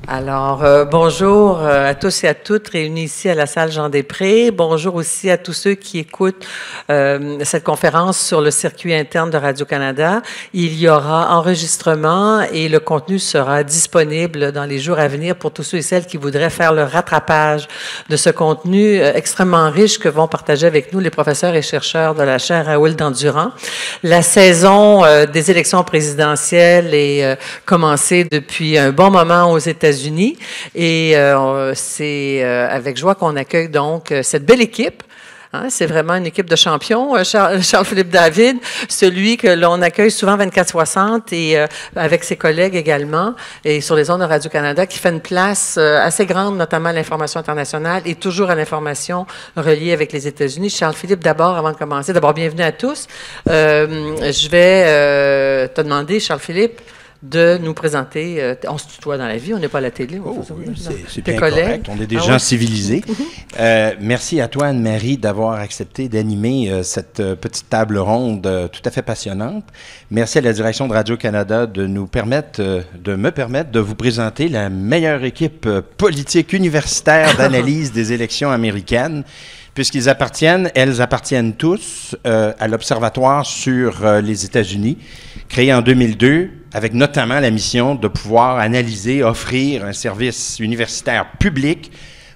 Alors, bonjour à tous et à toutes réunis ici à la salle Jean-Després. Bonjour aussi à tous ceux qui écoutent cette conférence sur le circuit interne de Radio-Canada. Il y aura enregistrement et le contenu sera disponible dans les jours à venir pour tous ceux et celles qui voudraient faire le rattrapage de ce contenu extrêmement riche que vont partager avec nous les professeurs et chercheurs de la chaire Raoul Dandurand. La saison des élections présidentielles est commencée depuis un bon moment aux États-Unis et c'est avec joie qu'on accueille donc cette belle équipe. Hein, c'est vraiment une équipe de champions, Charles-Philippe David, celui que l'on accueille souvent 24/60 et avec ses collègues également, et sur les ondes de Radio-Canada, qui fait une place assez grande, notamment à l'information internationale et toujours à l'information reliée avec les États-Unis. Charles-Philippe, d'abord, avant de commencer, d'abord, bienvenue à tous. Je vais te demander, Charles-Philippe, de nous présenter. On se tutoie dans la vie, on n'est pas à la télé. C'est bien correct, on est des gens civilisés. Merci à toi, Anne-Marie, d'avoir accepté d'animer cette petite table ronde tout à fait passionnante. Merci à la direction de Radio-Canada de me permettre de vous présenter la meilleure équipe politique universitaire d'analyse des élections américaines, puisqu'elles appartiennent tous à l'Observatoire sur les États-Unis, créé en 2002, avec notamment la mission de pouvoir analyser, offrir un service universitaire public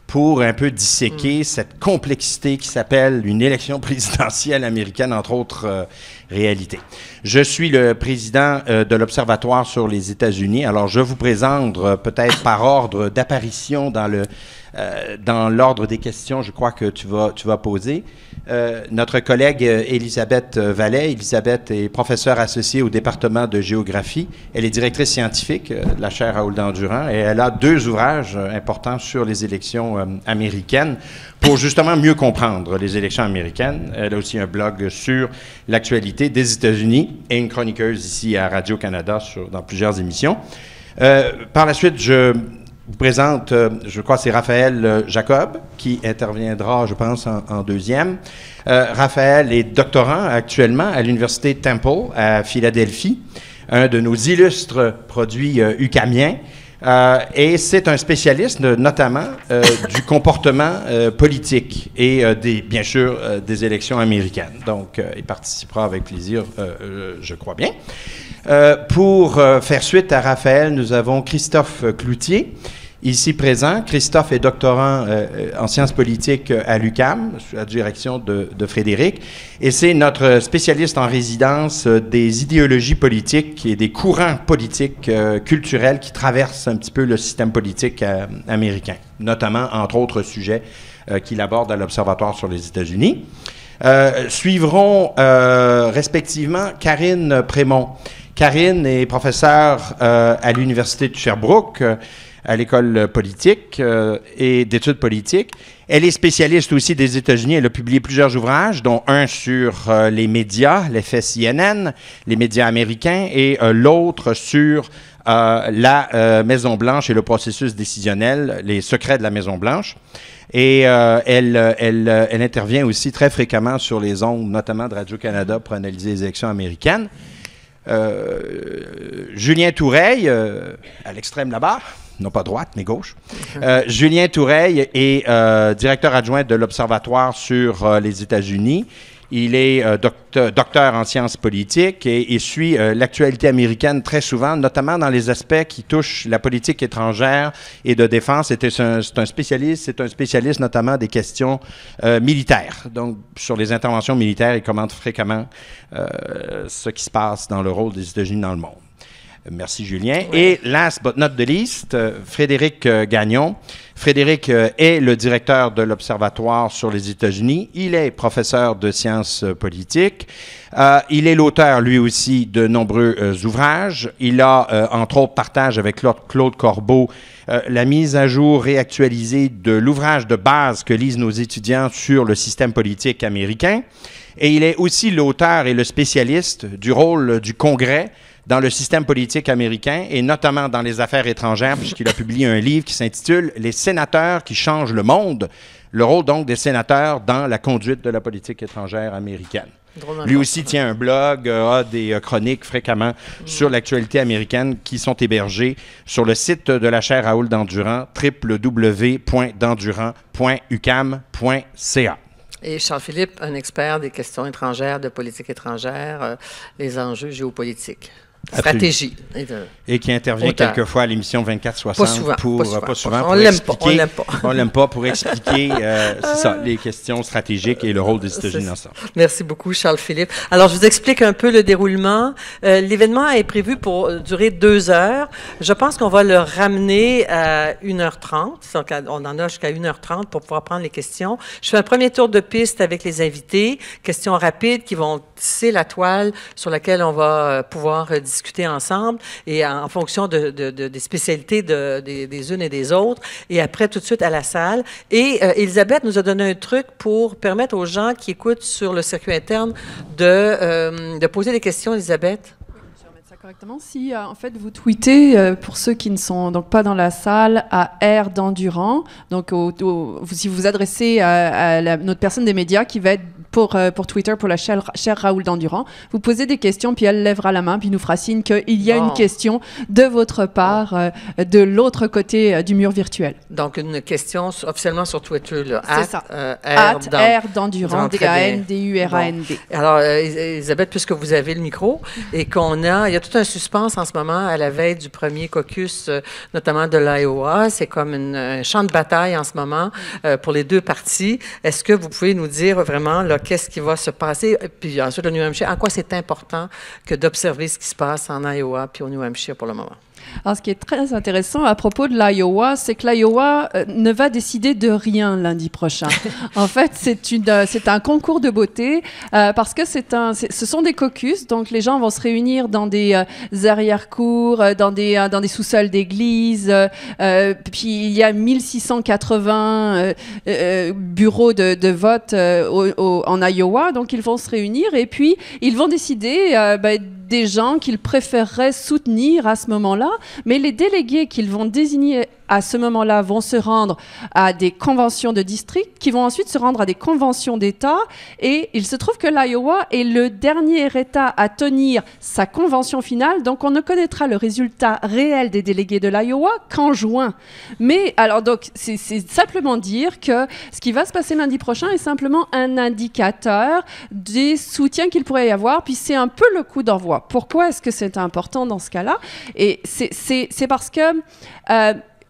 pour un peu disséquer cette complexité qui s'appelle une élection présidentielle américaine, entre autres réalités. Je suis le président de l'Observatoire sur les États-Unis. Alors, je vous présente peut-être par ordre d'apparition dans l'ordre des questions, je crois que tu vas poser. Notre collègue Elisabeth Vallet. Elisabeth est professeure associée au département de géographie. Elle est directrice scientifique de la chaire Raoul Dandurand et elle a 2 ouvrages importants sur les élections américaines pour justement mieux comprendre les élections américaines. Elle a aussi un blog sur l'actualité des États-Unis et une chroniqueuse ici à Radio-Canada dans plusieurs émissions. Par la suite, je vous présente, je crois que c'est Raphaël Jacob qui interviendra, je pense, en deuxième. Raphaël est doctorant actuellement à l'Université Temple à Philadelphie, un de nos illustres produits UQAMiens. Et c'est un spécialiste notamment du comportement politique et bien sûr des élections américaines. Donc, il participera avec plaisir, je crois bien. Pour faire suite à Raphaël, nous avons Christophe Cloutier, ici présent. Christophe est doctorant en sciences politiques à l'UQAM, sous la direction de Frédéric, et c'est notre spécialiste en résidence des idéologies politiques et des courants politiques culturels qui traversent un petit peu le système politique américain, notamment, entre autres sujets qu'il aborde à l'Observatoire sur les États-Unis. Suivront respectivement Karine Prémont. Karine est professeure à l'Université de Sherbrooke, à l'école politique et d'études politiques. Elle est spécialiste aussi des États-Unis. Elle a publié plusieurs ouvrages, dont un sur les médias, l'effet CNN, les médias américains, et l'autre sur la Maison-Blanche et le processus décisionnel, les secrets de la Maison-Blanche. Et elle intervient aussi très fréquemment sur les ondes, notamment de Radio-Canada, pour analyser les élections américaines. Julien Toureille, à l'extrême là-bas, non pas droite, mais gauche. Julien Toureille est directeur adjoint de l'Observatoire sur les États-Unis. Il est docteur en sciences politiques et suit l'actualité américaine très souvent, notamment dans les aspects qui touchent la politique étrangère et de défense. C'est un spécialiste notamment des questions militaires. Donc, sur les interventions militaires, il commente fréquemment ce qui se passe dans le rôle des États-Unis dans le monde. Merci, Julien. Oui. Et last but not the least, Frédéric Gagnon. Frédéric est le directeur de l'Observatoire sur les États-Unis. Il est professeur de sciences politiques. Il est l'auteur, lui aussi, de nombreux ouvrages. Il a, entre autres, partage avec Claude Corbeau la mise à jour réactualisée de l'ouvrage de base que lisent nos étudiants sur le système politique américain. Et il est aussi l'auteur et le spécialiste du rôle du Congrès dans le système politique américain et notamment dans les affaires étrangères, puisqu'il a publié un livre qui s'intitule « Les sénateurs qui changent le monde », le rôle donc des sénateurs dans la conduite de la politique étrangère américaine. Lui aussi tient un blog, a des chroniques fréquemment sur l'actualité américaine qui sont hébergées sur le site de la chaire Raoul Dandurand, www.dandurand.ucam.ca. Et Charles-Philippe, un expert des questions étrangères, de politique étrangère, les enjeux géopolitiques. Stratégie. Et qui intervient quelquefois à l'émission 24-60. Pas souvent. Pas souvent. On l'aime pas. On l'aime pas pour expliquer les questions stratégiques et le rôle des États-Unis dans ça. Merci beaucoup, Charles-Philippe. Alors, je vous explique un peu le déroulement. L'événement est prévu pour durer 2 heures. Je pense qu'on va le ramener à 1h30. Donc, on en a jusqu'à 1h30 pour pouvoir prendre les questions. Je fais un premier tour de piste avec les invités. Questions rapides qui vont tisser la toile sur laquelle on va pouvoir discuter ensemble et en fonction des spécialités des unes et des autres. Et après, tout de suite à la salle. Et Elisabeth nous a donné un truc pour permettre aux gens qui écoutent sur le circuit interne de poser des questions, Elisabeth. Correctement. Si en fait vous tweetez, pour ceux qui ne sont donc pas dans la salle, à R Dandurand, donc si vous vous adressez à notre personne des médias qui va être pour Twitter, pour la chère Raoul Dandurand, vous posez des questions, puis elle lèvera la main, puis nous fera signe qu'il y a une question de votre part de l'autre côté du mur virtuel. Donc une question officiellement sur Twitter, là. C'est ça. R Dandurand, D-A-N-D-U-R-A-N-D. Bon. Alors, Elisabeth, puisque vous avez le micro et il y a tout un suspense en ce moment à la veille du premier caucus, notamment de l'Iowa. C'est comme un champ de bataille en ce moment pour les deux partis. Est-ce que vous pouvez nous dire vraiment là, qu'est-ce qui va se passer? Puis ensuite, le New Hampshire, en quoi c'est important que d'observer ce qui se passe en Iowa puis au New Hampshire pour le moment? Alors, ce qui est très intéressant à propos de l'Iowa, c'est que l'Iowa ne va décider de rien lundi prochain. En fait, c'est un concours de beauté parce que ce sont des caucus, donc les gens vont se réunir dans des arrière-cours, dans des sous-sols d'église. Puis il y a 1680 bureaux de vote en Iowa, donc ils vont se réunir et puis ils vont décider des gens qu'ils préféreraient soutenir à ce moment-là, mais les délégués qu'ils vont désigner à ce moment-là vont se rendre à des conventions de district, qui vont ensuite se rendre à des conventions d'État, et il se trouve que l'Iowa est le dernier État à tenir sa convention finale, donc on ne connaîtra le résultat réel des délégués de l'Iowa qu'en juin. Mais alors donc, c'est simplement dire que ce qui va se passer lundi prochain est simplement un indicateur des soutiens qu'il pourrait y avoir, puis c'est un peu le coup d'envoi. Pourquoi est-ce que c'est important dans ce cas-là? Et c'est parce que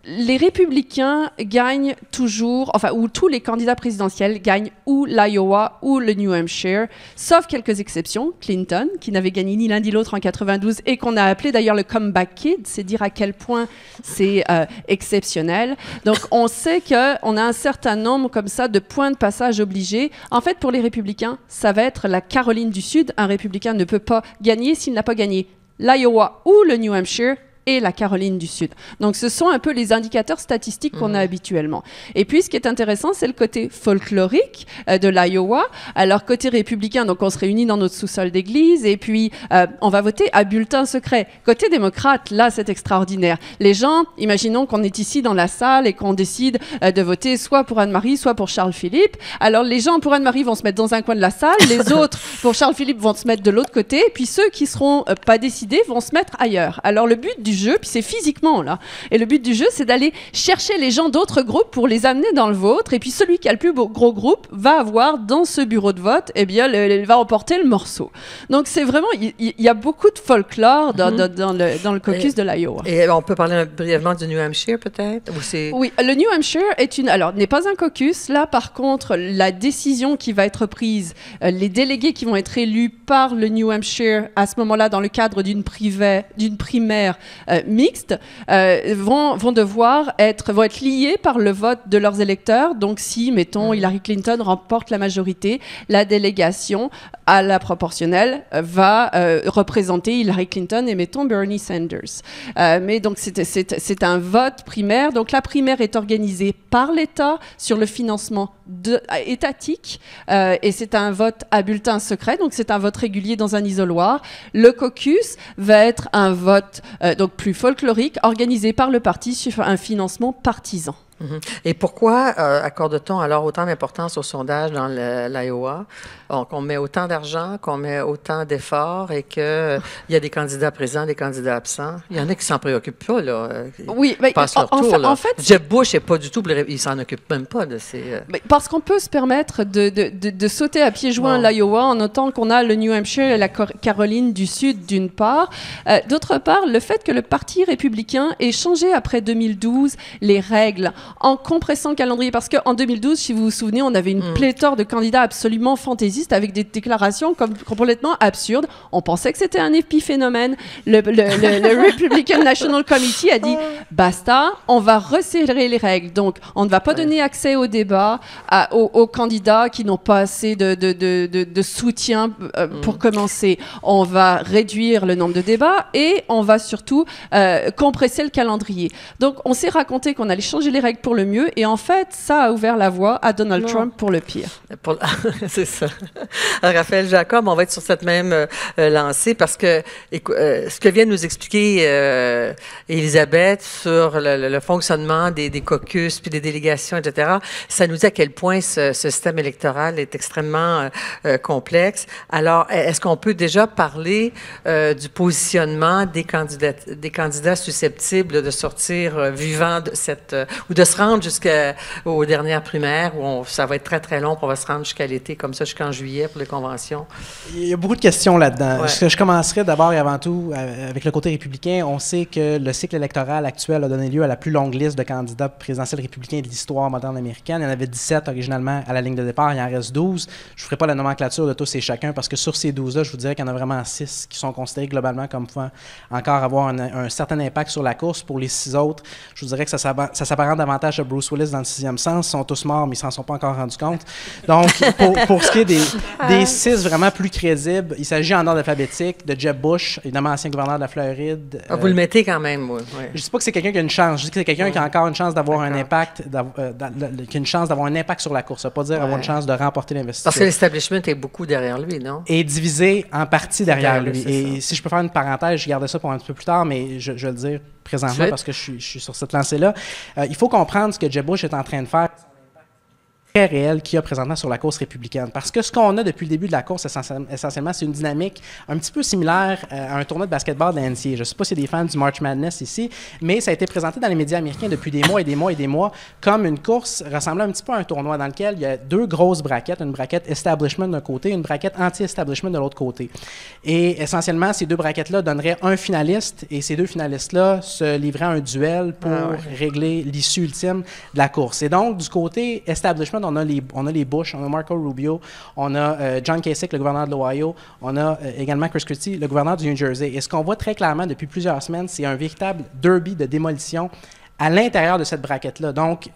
les républicains gagnent toujours, ou tous les candidats présidentiels gagnent ou l'Iowa ou le New Hampshire, sauf quelques exceptions. Clinton, qui n'avait gagné ni l'un ni l'autre en 92 et qu'on a appelé d'ailleurs le comeback kid, c'est dire à quel point c'est exceptionnel. Donc on sait qu'on a un certain nombre comme ça de points de passage obligés. En fait, pour les républicains, ça va être la Caroline du Sud. Un républicain ne peut pas gagner s'il n'a pas gagné l'Iowa ou le New Hampshire et la Caroline du Sud. Donc, ce sont un peu les indicateurs statistiques qu'on a habituellement. Et puis, ce qui est intéressant, c'est le côté folklorique de l'Iowa. Alors, côté républicain, donc on se réunit dans notre sous-sol d'église et puis on va voter à bulletin secret. Côté démocrate, là, c'est extraordinaire. Les gens, imaginons qu'on est ici dans la salle et qu'on décide de voter soit pour Anne-Marie, soit pour Charles-Philippe. Alors, les gens pour Anne-Marie vont se mettre dans un coin de la salle, les autres pour Charles-Philippe vont se mettre de l'autre côté, puis ceux qui seront pas décidés vont se mettre ailleurs. Alors, le but du jeu, puis c'est physiquement là. Et le but du jeu, c'est d'aller chercher les gens d'autres groupes pour les amener dans le vôtre. Et puis celui qui a le plus gros groupe va avoir dans ce bureau de vote, eh bien, il va emporter le morceau. Donc c'est vraiment, il y a beaucoup de folklore dans le caucus de l'Iowa. Et on peut parler brièvement du New Hampshire peut-être? Oui, le New Hampshire n'est pas un caucus. Là, par contre, la décision qui va être prise, les délégués qui vont être élus par le New Hampshire à ce moment-là dans le cadre d'une primaire mixtes vont être liés par le vote de leurs électeurs. Donc, si, mettons, Hillary Clinton remporte la majorité, la délégation à la proportionnelle va représenter Hillary Clinton et, mettons, Bernie Sanders. Mais donc, c'est un vote primaire. Donc, la primaire est organisée par l'État sur le financement étatique et c'est un vote à bulletin secret. Donc, c'est un vote régulier dans un isoloir. Le caucus va être un vote donc plus folklorique, organisé par le parti sur un financement partisan. Et pourquoi accorde-t-on alors autant d'importance au sondage dans l'Iowa, qu'on met autant d'argent, qu'on met autant d'efforts et qu'il y a des candidats présents, des candidats absents? Il y en a qui s'en préoccupent pas, là. Oui, mais en fait, Jeb Bush n'est pas du tout, il s'en occupe même pas de ces... Parce qu'on peut se permettre de sauter à pieds joints l'Iowa en notant qu'on a le New Hampshire et la Caroline du Sud, d'une part. D'autre part, le fait que le Parti républicain ait changé après 2012 les règles en compressant le calendrier, parce qu'en 2012, si vous vous souvenez, on avait une pléthore de candidats absolument fantaisistes avec des déclarations complètement absurdes. On pensait que c'était un épiphénomène. Le Republican National Committee a dit « Basta, on va resserrer les règles. » Donc, on ne va pas donner accès au débat aux candidats qui n'ont pas assez de soutien pour commencer. On va réduire le nombre de débats et on va surtout compresser le calendrier. Donc, on s'est raconté qu'on allait changer les règles pour le mieux, et en fait, ça a ouvert la voie à Donald Trump pour le pire. C'est ça. Alors, Raphaël Jacob, on va être sur cette même lancée, parce que ce que vient de nous expliquer Elisabeth sur le fonctionnement des caucus, puis des délégations, etc., ça nous dit à quel point ce système électoral est extrêmement complexe. Alors, est-ce qu'on peut déjà parler du positionnement des candidats susceptibles de sortir vivants de ou de se rendre jusqu'aux dernières primaires, où ça va être très, très long, puis on va se rendre jusqu'à l'été, comme ça, jusqu'en juillet pour les conventions? Il y a beaucoup de questions là-dedans. Ouais. Je commencerai d'abord et avant tout avec le côté républicain. On sait que le cycle électoral actuel a donné lieu à la plus longue liste de candidats présidentiels républicains de l'histoire moderne américaine. Il y en avait 17 originalement à la ligne de départ, il en reste 12. Je ne ferai pas la nomenclature de tous et chacun, parce que sur ces 12-là, je vous dirais qu'il y en a vraiment 6 qui sont considérés globalement comme pouvant encore avoir un certain impact sur la course. Pour les 6 autres, je vous dirais que ça s'apparente davantage à Bruce Willis dans le 6e sens. Ils sont tous morts, mais ils s'en sont pas encore rendus compte. Donc, pour ce qui est des 6 vraiment plus crédibles, il s'agit en ordre alphabétique de Jeb Bush, évidemment ancien gouverneur de la Floride. Vous le mettez quand même, oui. Je ne dis pas que c'est quelqu'un qui a une chance. Je dis que c'est quelqu'un qui a encore une chance d'avoir un impact, qui a une chance d'avoir un impact sur la course. Ça ne veut pas dire avoir une chance de remporter l'investiture. Parce que l'establishment est beaucoup derrière lui, non? Et divisé en partie derrière lui. Et si je peux faire une parenthèse, je garde ça pour un petit peu plus tard, mais je vais le dire présentement parce que je suis sur cette lancée-là. Il faut comprendre ce que Jeb Bush est en train de faire très réel qu'il y a présentement sur la course républicaine. Parce que ce qu'on a depuis le début de la course, essentiellement, c'est une dynamique un petit peu similaire à un tournoi de basketball de la NCAA. Je ne sais pas s'il y a des fans du March Madness ici, mais ça a été présenté dans les médias américains depuis des mois et des mois et des mois comme une course ressemblant un petit peu à un tournoi dans lequel il y a 2 grosses braquettes, une braquette establishment d'un côté, une braquette anti-establishment de l'autre côté. Et essentiellement, ces 2 braquettes-là donneraient un finaliste, et ces 2 finalistes-là se livreraient un duel pour régler l'issue ultime de la course. Et donc, du côté establishment, on a les Bush, on a Marco Rubio, on a John Kasich, le gouverneur de l'Ohio, on a également Chris Christie, le gouverneur du New Jersey. Et ce qu'on voit très clairement depuis plusieurs semaines, c'est un véritable derby de démolition à l'intérieur de cette braquette-là. Donc,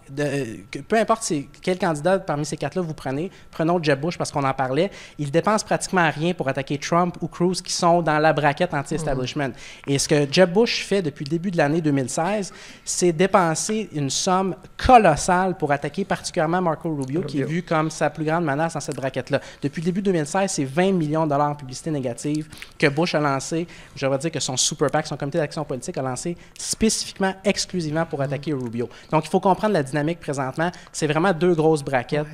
peu importe quel candidat parmi ces 4-là vous prenez, prenons Jeb Bush parce qu'on en parlait, il dépense pratiquement rien pour attaquer Trump ou Cruz qui sont dans la braquette anti-establishment. Et ce que Jeb Bush fait depuis le début de l'année 2016, c'est dépenser une somme colossale pour attaquer particulièrement Marco Rubio, qui est vu comme sa plus grande menace dans cette braquette-là. Depuis le début de 2016, c'est 20 millions de dollars en publicité négative que Bush a lancé. Je vais dire que son Super PAC, son comité d'action politique, a lancé spécifiquement, exclusivement pour attaquer Rubio. Donc, il faut comprendre la dynamique présentement. C'est vraiment 2 grosses braquettes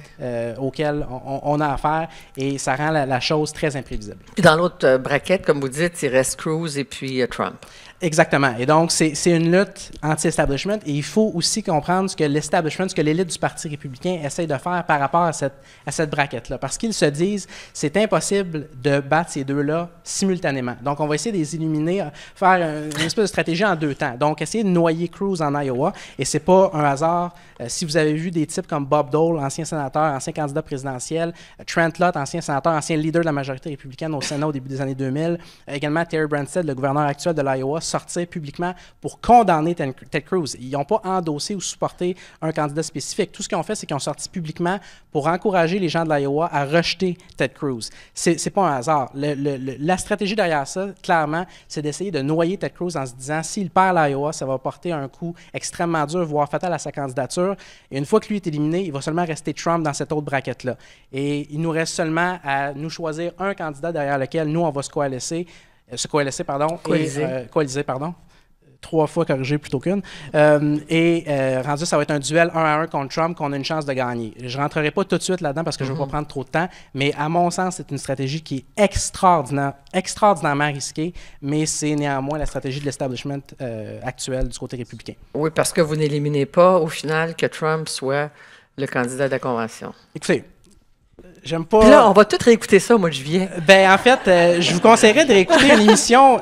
auxquelles on a affaire, et ça rend la chose très imprévisible. Puis dans l'autre braquette, comme vous dites, il reste Cruz et puis Trump. Exactement. Et donc, c'est une lutte anti-establishment, et il faut aussi comprendre ce que l'establishment, ce que l'élite du Parti républicain essaie de faire par rapport à cette braquette-là. Parce qu'ils se disent, c'est impossible de battre ces 2-là simultanément. Donc, on va essayer de les éliminer, faire une espèce de stratégie en 2 temps. Donc, essayer de noyer Cruz en Iowa, et c'est pas un hasard. Si vous avez vu des types comme Bob Dole, ancien sénateur, ancien candidat présidentiel, Trent Lott, ancien sénateur, ancien leader de la majorité républicaine au Sénat au début des années 2000, également Terry Branstad, le gouverneur actuel de l'Iowa, sortir publiquement pour condamner Ted Cruz. Ils n'ont pas endossé ou supporté un candidat spécifique. Tout ce qu'ils ont fait, c'est qu'ils ont sorti publiquement pour encourager les gens de l'Iowa à rejeter Ted Cruz. C'est pas un hasard. La stratégie derrière ça, clairement, c'est d'essayer de noyer Ted Cruz en se disant, s'il perd l'Iowa, ça va porter un coup extrêmement dur, voire fatal à sa candidature. Et une fois que lui est éliminé, il va seulement rester Trump dans cette autre braquette-là. Et il nous reste seulement à nous choisir un candidat derrière lequel nous, on va coaliser. 3 fois corrigé plutôt qu'une. Rendu, ça va être un duel 1-1 contre Trump qu'on a une chance de gagner. Je ne rentrerai pas tout de suite là-dedans parce que je ne veux pas prendre trop de temps, mais à mon sens, c'est une stratégie qui est extraordinairement risquée, mais c'est néanmoins la stratégie de l'establishment actuel du côté républicain. Oui, parce que vous n'éliminez pas au final que Trump soit le candidat de la Convention. Écoutez, j'aime pas... Puis là, on va tout réécouter ça au mois de juillet. En fait, je vous conseillerais de réécouter une émission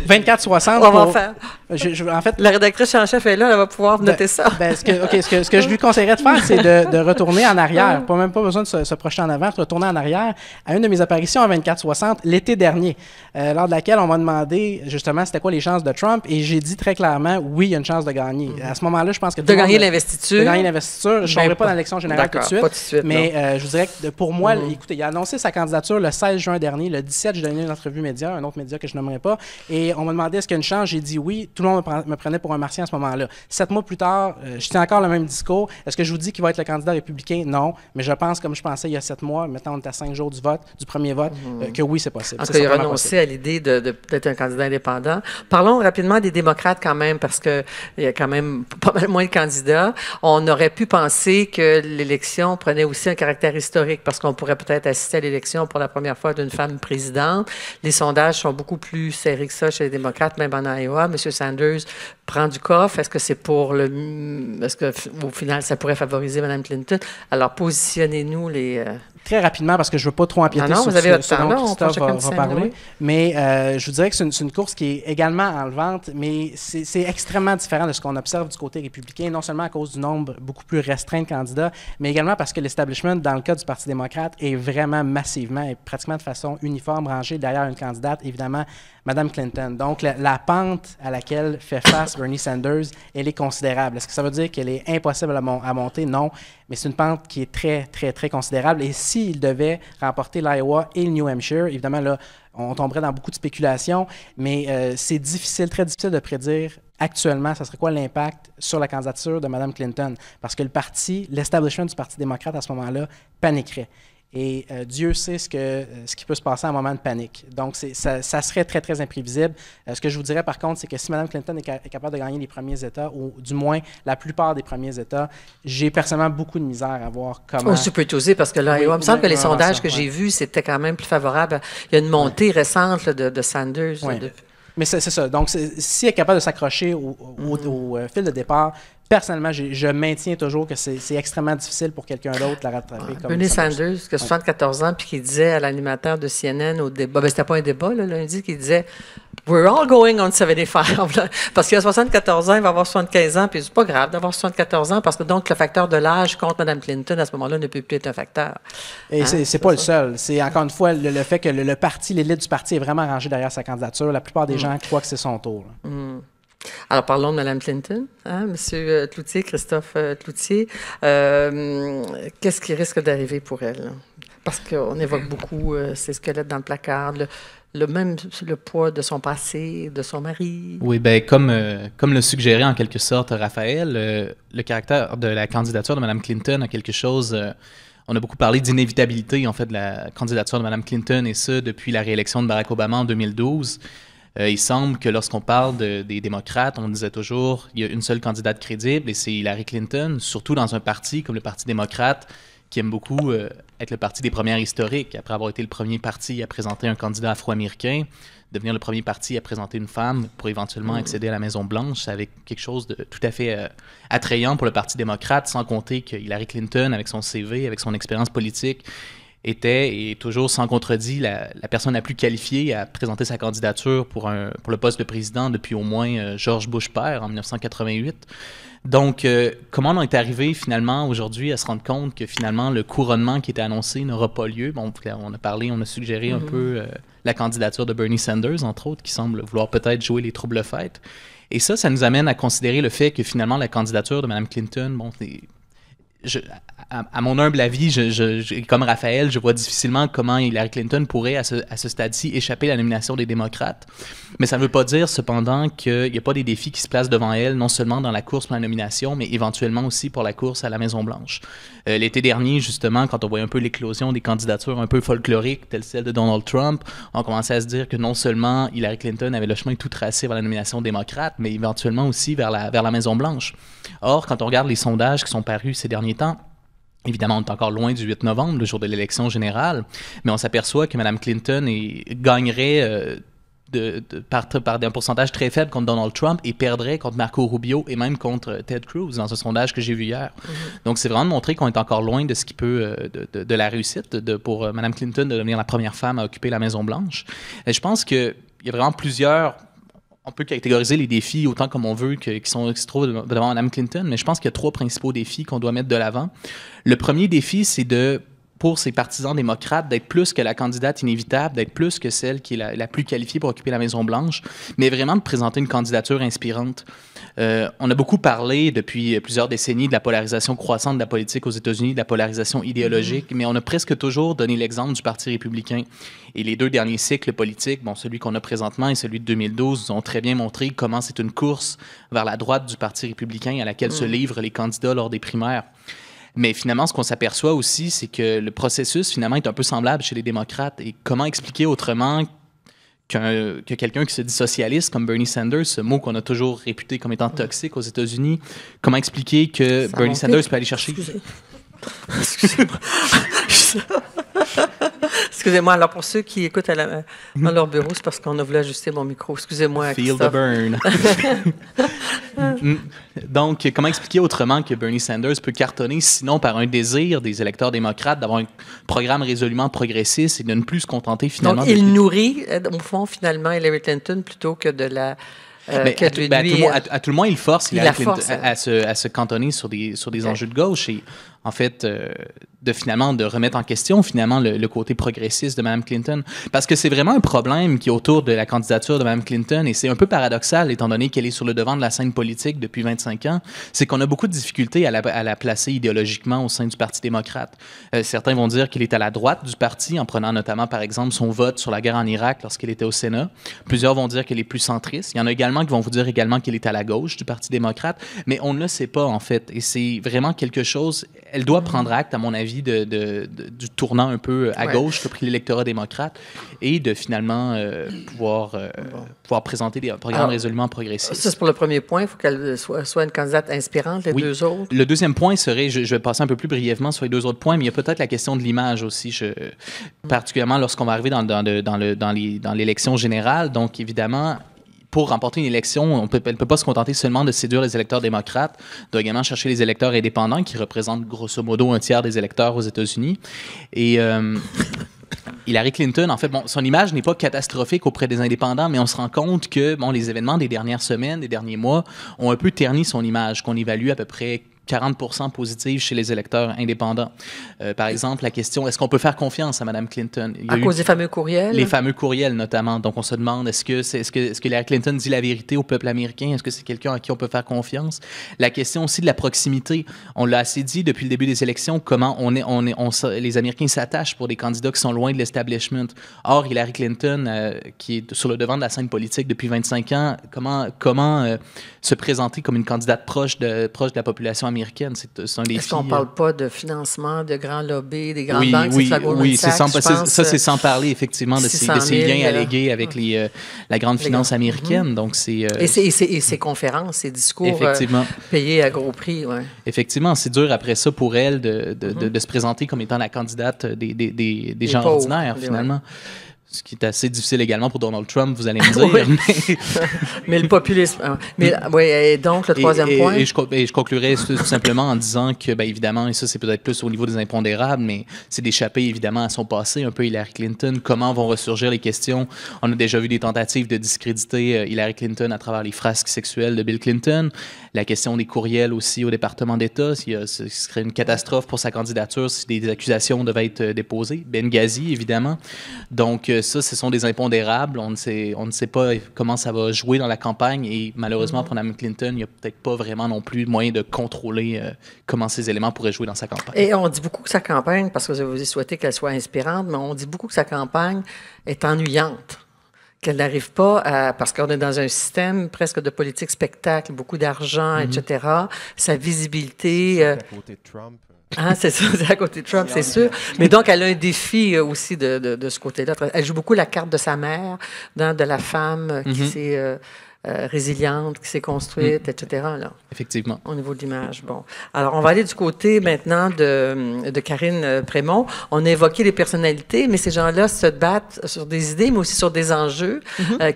24-60. On va en faire. En fait, la rédactrice en chef est là, elle va pouvoir noter ça. Ce que je lui conseillerais de faire, c'est de retourner en arrière. Même pas besoin de se projeter en avant, de retourner en arrière à une de mes apparitions à 24-60 l'été dernier, lors de laquelle on m'a demandé justement c'était quoi les chances de Trump, et j'ai dit très clairement oui, il y a une chance de gagner. À ce moment-là, je pense que... De gagner l'investiture. De gagner l'investiture. Je ne tomberai pas dans l'élection générale tout de suite. Pas tout de suite, mais je vous dirais que pour moi, écoutez, il a annoncé sa candidature le 16 juin dernier. Le 17, j'ai donné une entrevue média, un autre média que je nommerai pas, et on m'a demandé est-ce qu'il y a une chance. J'ai dit oui. Tout le monde me prenait pour un martien à ce moment-là. 7 mois plus tard, je tiens encore le même discours. Est-ce que je vous dis qu'il va être le candidat républicain? Non. Mais je pense, comme je pensais il y a 7 mois, maintenant on est à 5 jours du premier vote, que oui, c'est possible. En tout cas, il a renoncé à l'idée d'être un candidat indépendant. Parlons rapidement des démocrates quand même, parce qu'il y a quand même pas mal moins de candidats. On aurait pu penser que l'élection prenait aussi un caractère historique, parce qu'on pourrait peut-être assister à l'élection pour la première fois d'une femme présidente. Les sondages sont beaucoup plus serrés que ça chez les démocrates, même en Iowa. M. Sanders prend du coffre. Est-ce que c'est est-ce qu'au final, ça pourrait favoriser Mme Clinton? Alors, positionnez-nous les... Très rapidement, parce que je ne veux pas trop empiéter sur ce dont Christophe va parler. Mais je vous dirais que c'est une course qui est également enlevante, mais c'est extrêmement différent de ce qu'on observe du côté républicain, non seulement à cause du nombre beaucoup plus restreint de candidats, mais également parce que l'establishment, dans le cas du Parti démocrate, est vraiment massivement et pratiquement de façon uniforme rangé derrière une candidate, évidemment, Mme Clinton. Donc, la pente à laquelle fait face Bernie Sanders, elle est considérable. Est-ce que ça veut dire qu'elle est impossible à monter? Non. Mais c'est une pente qui est très, très, très considérable. Et s'il devait remporter l'Iowa et le New Hampshire, évidemment, là, on tomberait dans beaucoup de spéculations, mais c'est difficile, très difficile de prédire actuellement, ça serait quoi l'impact sur la candidature de Mme Clinton? Parce que l'establishment du Parti démocrate à ce moment-là paniquerait. Et Dieu sait ce qui peut se passer à un moment de panique. Donc, ça serait très, très imprévisible. Ce que je vous dirais, par contre, c'est que si Mme Clinton est capable de gagner les premiers États, ou du moins la plupart des premiers États, j'ai personnellement beaucoup de misère à voir comment... On peut oser, parce que là, il me semble que les sondages que j'ai vus, c'était quand même plus favorable. Il y a une montée récente de Sanders. Oui. Mais c'est ça. Donc, si elle est capable de s'accrocher au fil de départ, personnellement, je maintiens toujours que c'est extrêmement difficile pour quelqu'un d'autre de la rattraper. Bernie Sanders, qui a 74 ans, puis qui disait à l'animateur de CNN au débat, c'était pas un débat, là, lundi, qui disait « We're all going on 75 ». Parce qu'il a 74 ans, il va avoir 75 ans, puis c'est pas grave d'avoir 74 ans, parce que donc le facteur de l'âge contre Mme Clinton, à ce moment-là, ne peut plus être un facteur. Et c'est pas le seul. C'est encore une fois le fait que le parti, l'élite du parti est vraiment rangée derrière sa candidature. La plupart des gens croient que c'est son tour. Alors, parlons de Mme Clinton, M. Cloutier, Christophe Cloutier. Qu'est-ce qui risque d'arriver pour elle? Parce qu'on évoque beaucoup ses squelettes dans le placard, le poids de son passé, de son mari. Oui, bien, comme le suggérait en quelque sorte Raphaël, le caractère de la candidature de Mme Clinton a quelque chose... on a beaucoup parlé d'inévitabilité, en fait, de la candidature de Mme Clinton, et ça depuis la réélection de Barack Obama en 2012. Il semble que lorsqu'on parle des démocrates, on disait toujours qu'il y a une seule candidate crédible, et c'est Hillary Clinton, surtout dans un parti comme le Parti démocrate, qui aime beaucoup être le parti des premières historiques. Après avoir été le premier parti à présenter un candidat afro-américain, devenir le premier parti à présenter une femme pour éventuellement accéder à la Maison-Blanche, avec quelque chose de tout à fait attrayant pour le Parti démocrate, sans compter que Hillary Clinton, avec son CV, avec son expérience politique, était et toujours sans contredit la personne la plus qualifiée à présenter sa candidature pour le poste de président depuis au moins George Bush père en 1988. Donc, comment on est arrivé finalement aujourd'hui à se rendre compte que finalement le couronnement qui était annoncé n'aura pas lieu? Bon, on a suggéré un peu la candidature de Bernie Sanders, entre autres, qui semble vouloir peut-être jouer les troubles-fêtes. Et ça nous amène à considérer le fait que finalement la candidature de Mme Clinton, bon, à mon humble avis, comme Raphaël, je vois difficilement comment Hillary Clinton pourrait, à ce stade-ci, échapper à la nomination des démocrates. Mais ça ne veut pas dire, cependant, qu'il n'y a pas des défis qui se placent devant elle, non seulement dans la course pour la nomination, mais éventuellement aussi pour la course à la Maison-Blanche. L'été dernier, justement, quand on voyait un peu l'éclosion des candidatures un peu folkloriques, telles celles de Donald Trump, on commençait à se dire que non seulement Hillary Clinton avait le chemin tout tracé vers la nomination démocrate, mais éventuellement aussi vers la Maison-Blanche. Or, quand on regarde les sondages qui sont parus ces derniers temps, évidemment, on est encore loin du 8 novembre, le jour de l'élection générale, mais on s'aperçoit que Mme Clinton gagnerait par un pourcentage très faible contre Donald Trump et perdrait contre Marco Rubio et même contre Ted Cruz dans ce sondage que j'ai vu hier. Donc, c'est vraiment de montrer qu'on est encore loin de ce qui peut, de la réussite pour Mme Clinton de devenir la première femme à occuper la Maison-Blanche. Et je pense qu'il y a vraiment plusieurs... On peut catégoriser les défis autant comme on veut qui se trouvent devant Mme Clinton, mais je pense qu'il y a 3 principaux défis qu'on doit mettre de l'avant. Le premier défi, c'est pour ses partisans démocrates, d'être plus que la candidate inévitable, d'être plus que celle qui est la plus qualifiée pour occuper la Maison-Blanche, mais vraiment de présenter une candidature inspirante. On a beaucoup parlé depuis plusieurs décennies de la polarisation croissante de la politique aux États-Unis, de la polarisation idéologique, mais on a presque toujours donné l'exemple du Parti républicain. Et les 2 derniers cycles politiques, celui qu'on a présentement et celui de 2012, ont très bien montré comment c'est une course vers la droite du Parti républicain à laquelle se livrent les candidats lors des primaires. Mais finalement, ce qu'on s'aperçoit aussi, c'est que le processus, finalement, est un peu semblable chez les démocrates. Et comment expliquer autrement que quelqu'un qui se dit socialiste, comme Bernie Sanders, ce mot qu'on a toujours réputé comme étant toxique aux États-Unis, comment expliquer que Bernie Sanders peut aller chercher... Excusez-moi. Excusez-moi. Alors, pour ceux qui écoutent dans leur bureau, c'est parce qu'on a voulu ajuster mon micro. Excusez-moi, Feel the burn. Donc, comment expliquer autrement que Bernie Sanders peut cartonner, sinon par un désir des électeurs démocrates d'avoir un programme résolument progressiste et de ne plus se contenter finalement... Donc, il nourrit, au fond, finalement, Hillary Clinton plutôt que de la... à tout le moins, il force Hillary Clinton à se cantonner sur des enjeux de gauche et en fait de remettre en question finalement le côté progressiste de Mme Clinton, parce que c'est vraiment un problème qui est autour de la candidature de Mme Clinton, et c'est un peu paradoxal étant donné qu'elle est sur le devant de la scène politique depuis 25 ans, c'est qu'on a beaucoup de difficultés à la placer idéologiquement au sein du Parti démocrate. Certains vont dire qu'il est à la droite du parti, en prenant notamment par exemple son vote sur la guerre en Irak lorsqu'il était au Sénat. Plusieurs vont dire qu'il est plus centriste. Il y en a également qui vont vous dire également qu'il est à la gauche du Parti démocrate, mais on ne le sait pas en fait, et c'est vraiment quelque chose... Elle doit prendre acte, à mon avis, du tournant un peu à gauche qu'a pris l'électorat démocrate et de finalement pouvoir présenter des programmes résolument progressistes. Ça, c'est pour le premier point. Il faut qu'elle soit une candidate inspirante, les 2 autres. Le deuxième point serait, je vais passer un peu plus brièvement sur les 2 autres points, mais il y a peut-être la question de l'image aussi, particulièrement lorsqu'on va arriver dans l'élection générale. Donc, évidemment... Pour remporter une élection, elle ne peut pas se contenter seulement de séduire les électeurs démocrates, doit également chercher les électeurs indépendants qui représentent grosso modo un tiers des électeurs aux États-Unis. Et Hillary Clinton, en fait, son image n'est pas catastrophique auprès des indépendants, mais on se rend compte que les événements des dernières semaines, des derniers mois, ont un peu terni son image, qu'on évalue à peu près 40% positive chez les électeurs indépendants. Par exemple, la question, est-ce qu'on peut faire confiance à Mme Clinton? À cause des fameux courriels? Les fameux courriels, notamment. Donc, on se demande, est-ce que Hillary Clinton dit la vérité au peuple américain? Est-ce que c'est quelqu'un à qui on peut faire confiance? La question aussi de la proximité. On l'a assez dit depuis le début des élections, comment les Américains s'attachent pour des candidats qui sont loin de l'establishment. Or, Hillary Clinton, qui est sur le devant de la scène politique depuis 25 ans, comment se présenter comme une candidate proche de la population américaine? C'est un défi. Est-ce qu'on ne parle pas de financement, de grands lobbies, des grandes banques? Oui, c'est sans parler effectivement de ces liens allégués avec la grande finance américaine. Donc et ses conférences, ses discours payés à gros prix. Ouais. Effectivement, c'est dur après ça pour elle de se présenter comme étant la candidate des gens pauvres, ordinaires, finalement. Ce qui est assez difficile également pour Donald Trump, vous allez me dire. Mais le populisme... et donc, le troisième point... Et je conclurai tout simplement en disant que, évidemment, et ça, c'est peut-être plus au niveau des impondérables, mais c'est d'échapper, évidemment, à son passé, un peu Hillary Clinton. Comment vont ressurgir les questions? On a déjà vu des tentatives de discréditer Hillary Clinton à travers les frasques sexuelles de Bill Clinton. La question des courriels aussi au département d'État. Ce serait une catastrophe pour sa candidature si des accusations devaient être déposées. Benghazi, évidemment. Donc, que ça, ce sont des impondérables. On ne sait pas comment ça va jouer dans la campagne et malheureusement, pour Mme Clinton, il n'y a peut-être pas vraiment non plus moyen de contrôler comment ces éléments pourraient jouer dans sa campagne. Et on dit beaucoup que sa campagne, parce que vous avez souhaité qu'elle soit inspirante, mais on dit beaucoup que sa campagne est ennuyante. Qu'elle n'arrive pas à... Parce qu'on est dans un système presque de politique spectacle, beaucoup d'argent, etc. Sa visibilité... C'est à côté de Trump. C'est ça, c'est à côté de Trump, c'est sûr. Mais donc, elle a un défi aussi de ce côté-là. Elle joue beaucoup la carte de sa mère, de la femme qui s'est... résiliente, qui s'est construite, etc. Là, effectivement. Au niveau de l'image. Bon. Alors, on va aller du côté maintenant de Karine Prémont. On a évoqué les personnalités, mais ces gens-là se battent sur des idées, mais aussi sur des enjeux.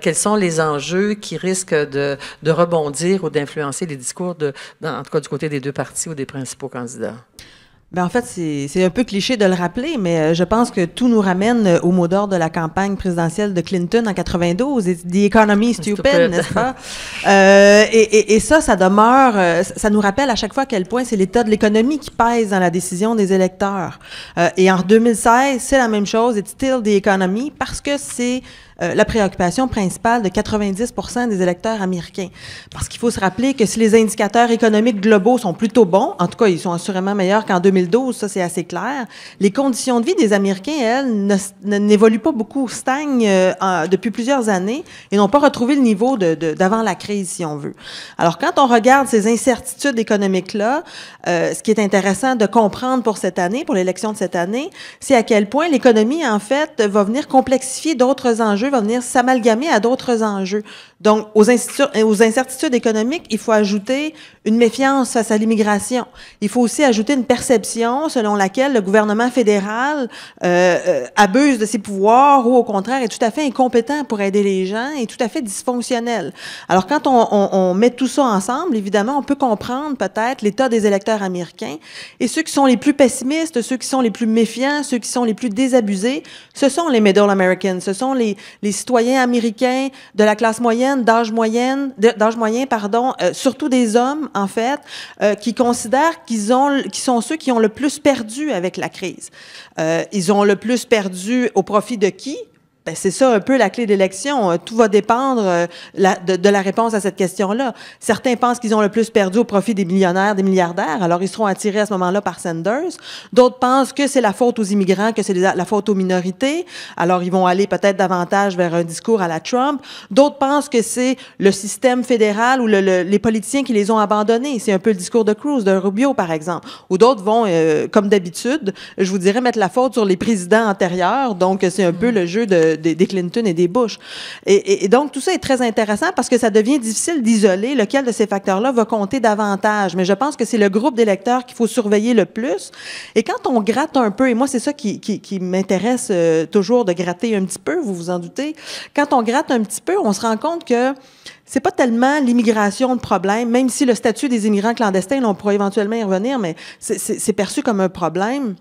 Quels sont les enjeux qui risquent de rebondir ou d'influencer les discours, en tout cas du côté des deux partis ou des principaux candidats? Bien, en fait, c'est un peu cliché de le rappeler, mais je pense que tout nous ramène au mot d'ordre de la campagne présidentielle de Clinton en 92, « The economy is stupid », n'est-ce pas? Et ça demeure, ça nous rappelle à chaque fois à quel point c'est l'état de l'économie qui pèse dans la décision des électeurs. Et en 2016, c'est la même chose, « It's still the economy », parce que c'est la préoccupation principale de 90% des électeurs américains. Parce qu'il faut se rappeler que si les indicateurs économiques globaux sont plutôt bons, en tout cas, ils sont assurément meilleurs qu'en 2012, ça c'est assez clair, les conditions de vie des Américains, elles, n'évoluent pas beaucoup, stagnent depuis plusieurs années et n'ont pas retrouvé le niveau d'avant la crise, si on veut. Alors, quand on regarde ces incertitudes économiques-là, ce qui est intéressant de comprendre pour cette année, pour l'élection de cette année, c'est à quel point l'économie, en fait, va venir complexifier d'autres enjeux, va venir s'amalgamer à d'autres enjeux. Donc, aux incertitudes économiques, il faut ajouter une méfiance face à l'immigration. Il faut aussi ajouter une perception selon laquelle le gouvernement fédéral abuse de ses pouvoirs ou, au contraire, est tout à fait incompétent pour aider les gens et tout à fait dysfonctionnel. Alors, quand on met tout ça ensemble, évidemment, on peut comprendre peut-être l'état des électeurs américains. Et ceux qui sont les plus pessimistes, ceux qui sont les plus méfiants, ceux qui sont les plus désabusés, ce sont les middle Americans, ce sont les citoyens américains de la classe moyenne, d'âge moyen, surtout des hommes, en fait, qui considèrent qu'ils sont ceux qui ont le plus perdu avec la crise. Ils ont le plus perdu au profit de qui? Ben, c'est ça un peu la clé d'élection. Tout va dépendre de la réponse à cette question-là. Certains pensent qu'ils ont le plus perdu au profit des millionnaires, des milliardaires, alors ils seront attirés à ce moment-là par Sanders. D'autres pensent que c'est la faute aux immigrants, que c'est la faute aux minorités, alors ils vont aller peut-être davantage vers un discours à la Trump. D'autres pensent que c'est le système fédéral ou les politiciens qui les ont abandonnés. C'est un peu le discours de Cruz, de Rubio, par exemple. Ou d'autres vont, comme d'habitude, je vous dirais, mettre la faute sur les présidents antérieurs. Donc, c'est un peu le jeu des Clinton et des Bush. Et donc, tout ça est très intéressant parce que ça devient difficile d'isoler lequel de ces facteurs-là va compter davantage. Mais je pense que c'est le groupe d'électeurs qu'il faut surveiller le plus. Et quand on gratte un peu, et moi, c'est ça qui m'intéresse toujours de gratter un petit peu, vous vous en doutez, quand on gratte un petit peu, on se rend compte que c'est pas tellement l'immigration le problème, même si le statut des immigrants clandestins, là, on pourra éventuellement y revenir, mais c'est perçu comme un problème.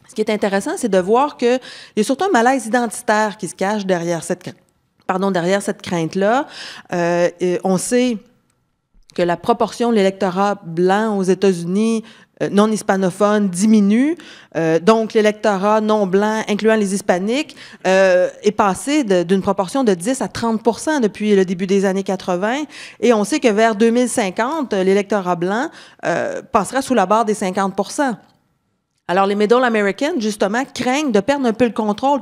Ce qui est intéressant, c'est de voir qu'il y a surtout un malaise identitaire qui se cache derrière cette crainte-là. On sait que la proportion de l'électorat blanc aux États-Unis non hispanophone diminue. Donc, l'électorat non blanc, incluant les hispaniques, est passé d'une proportion de 10 à 30% depuis le début des années 80. Et on sait que vers 2050, l'électorat blanc passera sous la barre des 50%. Alors, les middle Americans, justement, craignent de perdre un peu le contrôle,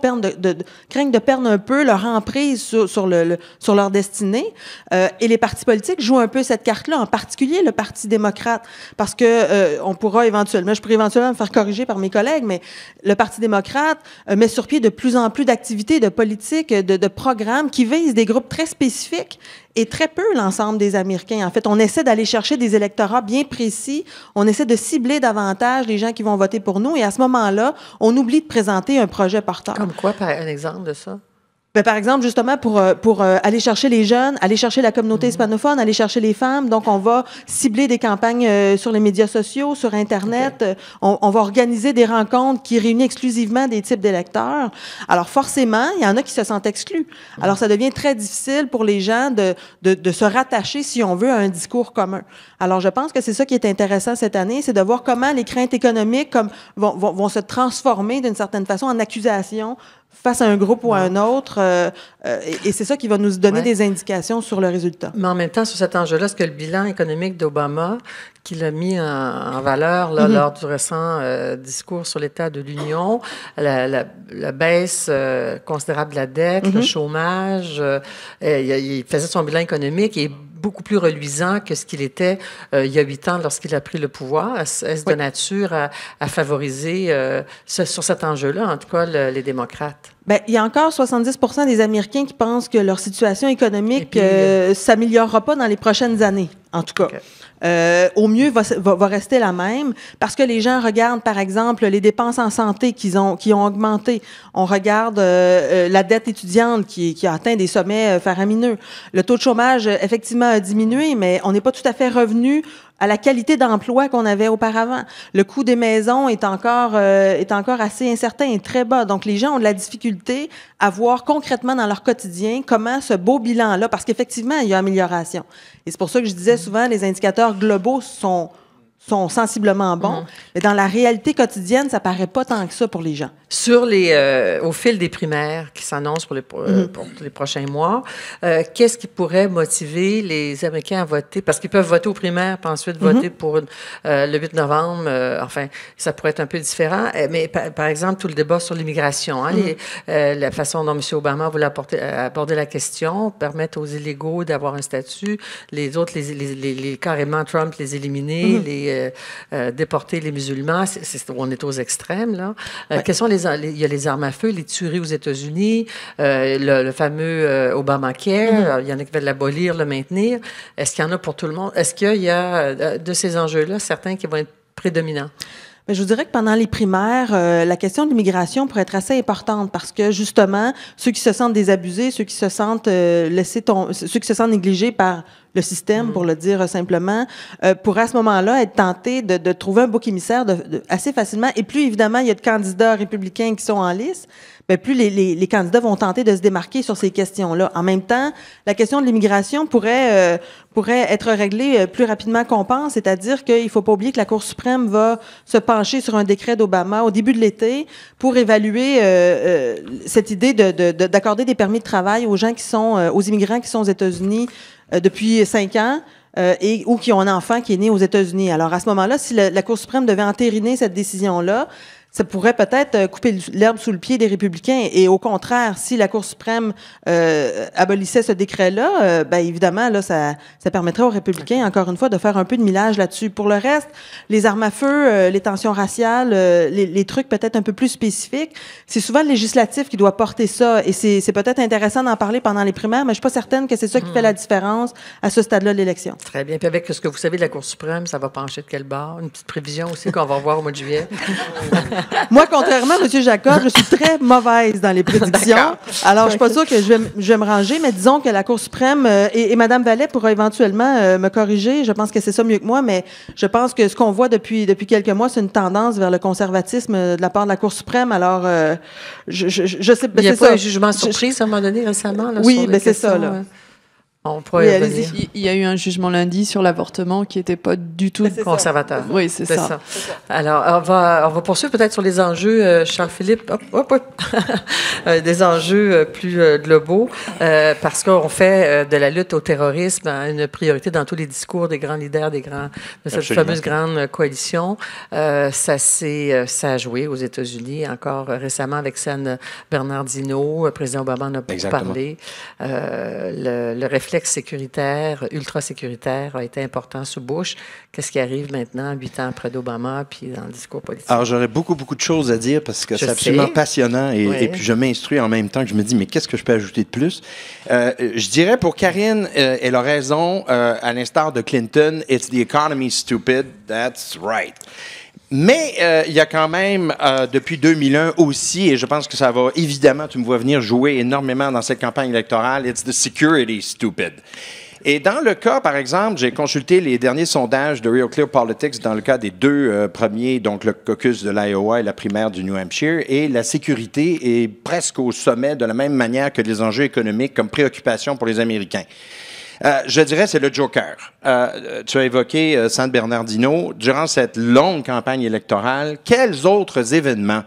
craignent de perdre un peu leur emprise sur leur destinée. Et les partis politiques jouent un peu cette carte-là, en particulier le Parti démocrate, parce que je pourrais éventuellement me faire corriger par mes collègues, mais le Parti démocrate met sur pied de plus en plus d'activités, de politiques, de programmes qui visent des groupes très spécifiques et très peu l'ensemble des Américains. En fait, on essaie d'aller chercher des électorats bien précis, on essaie de cibler davantage les gens qui vont voter pour nous, et à ce moment-là, on oublie de présenter un projet porteur. Comme quoi, par un exemple de ça? Bien, par exemple, justement, pour aller chercher les jeunes, aller chercher la communauté hispanophone, aller chercher les femmes. Donc, on va cibler des campagnes sur les médias sociaux, sur Internet. Okay. On va organiser des rencontres qui réunissent exclusivement des types d'électeurs. Alors, forcément, il y en a qui se sentent exclus. Alors, ça devient très difficile pour les gens de se rattacher, si on veut, à un discours commun. Alors, je pense que c'est ça qui est intéressant cette année, c'est de voir comment les craintes économiques vont se transformer d'une certaine façon en accusations face à un groupe ou à un autre. Et c'est ça qui va nous donner des indications sur le résultat. Mais en même temps, sur cet enjeu-là, est-ce que le bilan économique d'Obama, qu'il a mis en valeur là, lors du récent discours sur l'état de l'Union, la baisse considérable de la dette, le chômage, il faisait son bilan économique et beaucoup plus reluisant que ce qu'il était il y a 8 ans lorsqu'il a pris le pouvoir. Est-ce de nature à favoriser sur cet enjeu-là, en tout cas, les démocrates? Bien, il y a encore 70% des Américains qui pensent que leur situation économique s'améliorera pas dans les prochaines années, en tout cas. Au mieux, va rester la même parce que les gens regardent, par exemple, les dépenses en santé qui ont augmenté. On regarde la dette étudiante qui a atteint des sommets faramineux. Le taux de chômage, effectivement, a diminué, mais on n'est pas tout à fait revenu à la qualité d'emploi qu'on avait auparavant. Le coût des maisons est encore assez incertain et très bas. Donc, les gens ont de la difficulté à voir concrètement dans leur quotidien comment ce beau bilan-là, parce qu'effectivement, il y a amélioration. Et c'est pour ça que je disais souvent, les indicateurs globaux sont sensiblement bons, mais dans la réalité quotidienne, ça paraît pas tant que ça pour les gens. Au fil des primaires qui s'annoncent pour les prochains mois, qu'est-ce qui pourrait motiver les Américains à voter? Parce qu'ils peuvent voter aux primaires, puis ensuite voter pour le 8 novembre. Enfin, ça pourrait être un peu différent. Mais par exemple, tout le débat sur l'immigration, la façon dont M. Obama voulait aborder la question, permettre aux illégaux d'avoir un statut, les autres, carrément Trump les éliminer, déporter les musulmans. On est aux extrêmes, là. Quels sont il y a les armes à feu, les tueries aux États-Unis, le fameux Obamacare, il y en a qui veulent l'abolir, le maintenir. Est-ce qu'il y en a pour tout le monde? Est-ce qu'il y a de ces enjeux-là certains qui vont être prédominants? Mais je vous dirais que pendant les primaires, la question de l'immigration pourrait être assez importante parce que, justement, ceux qui se sentent désabusés, ceux qui se sentent ceux qui se sentent négligés par le système, pour le dire simplement, pourraient à ce moment-là être tentés de trouver un bouc émissaire assez facilement. Et plus, évidemment, il y a de candidats républicains qui sont en lice, bien, plus les candidats vont tenter de se démarquer sur ces questions-là. En même temps, la question de l'immigration pourrait être réglée plus rapidement qu'on pense, c'est-à-dire qu'il ne faut pas oublier que la Cour suprême va se pencher sur un décret d'Obama au début de l'été pour évaluer cette idée d'accorder des permis de travail aux gens aux immigrants qui sont aux États-Unis depuis 5 ans. Ou qui ont un enfant qui est né aux États-Unis. Alors, à ce moment-là, si la Cour suprême devait entériner cette décision-là, ça pourrait peut-être couper l'herbe sous le pied des républicains. Et au contraire, si la Cour suprême abolissait ce décret-là, bien évidemment, là, ça permettrait aux républicains, encore une fois, de faire un peu de millage là-dessus. Pour le reste, les armes à feu, les tensions raciales, les trucs peut-être un peu plus spécifiques, c'est souvent le législatif qui doit porter ça. Et c'est peut-être intéressant d'en parler pendant les primaires, mais je suis pas certaine que c'est ça qui fait la différence à ce stade-là de l'élection. Très bien. Puis avec ce que vous savez de la Cour suprême, ça va pencher de quel bord? Une petite prévision aussi qu'on va voir au mois de juillet. Moi, contrairement à M. Jacob, je suis très mauvaise dans les prédictions. Alors, je suis pas sûre que je vais me ranger, mais disons que la Cour suprême et Mme Vallet pourra éventuellement me corriger. Je pense que c'est ça mieux que moi, mais je pense que ce qu'on voit depuis quelques mois, c'est une tendance vers le conservatisme de la part de la Cour suprême. Alors, je sais... Il y a pas un jugement surprise à un moment donné récemment? Là, oui, mais c'est ça, là. Il y a eu un jugement lundi sur l'avortement qui n'était pas du tout conservateur. Oui, c'est ça. Alors, on va poursuivre peut-être sur les enjeux, Charles-Philippe, des enjeux plus globaux, parce qu'on fait de la lutte au terrorisme une priorité dans tous les discours des grands leaders de cette fameuse grande coalition. Ça a joué aux États-Unis encore récemment avec San Bernardino. Le président Obama en a beaucoup parlé. Le réflexe sécuritaire, ultra-sécuritaire, a été important sous Bush. Qu'est-ce qui arrive maintenant, 8 ans après d'Obama, puis dans le discours politique? Alors, j'aurais beaucoup de choses à dire parce que c'est absolument passionnant et puis je m'instruis en même temps que je me dis, mais qu'est-ce que je peux ajouter de plus? Je dirais pour Karine, elle a raison, à l'instar de Clinton, « It's the economy, stupid. That's right. » Mais il y a quand même, depuis 2001 aussi, et je pense que ça va évidemment, tu me vois venir, jouer énormément dans cette campagne électorale, it's the security, stupid. Et dans le cas, par exemple, j'ai consulté les derniers sondages de Real Clear Politics dans le cas des deux premiers, donc le caucus de l'Iowa et la primaire du New Hampshire, et la sécurité est presque au sommet de la même manière que les enjeux économiques comme préoccupation pour les Américains. Je dirais c'est le joker. Tu as évoqué San Bernardino. Durant cette longue campagne électorale, quels autres événements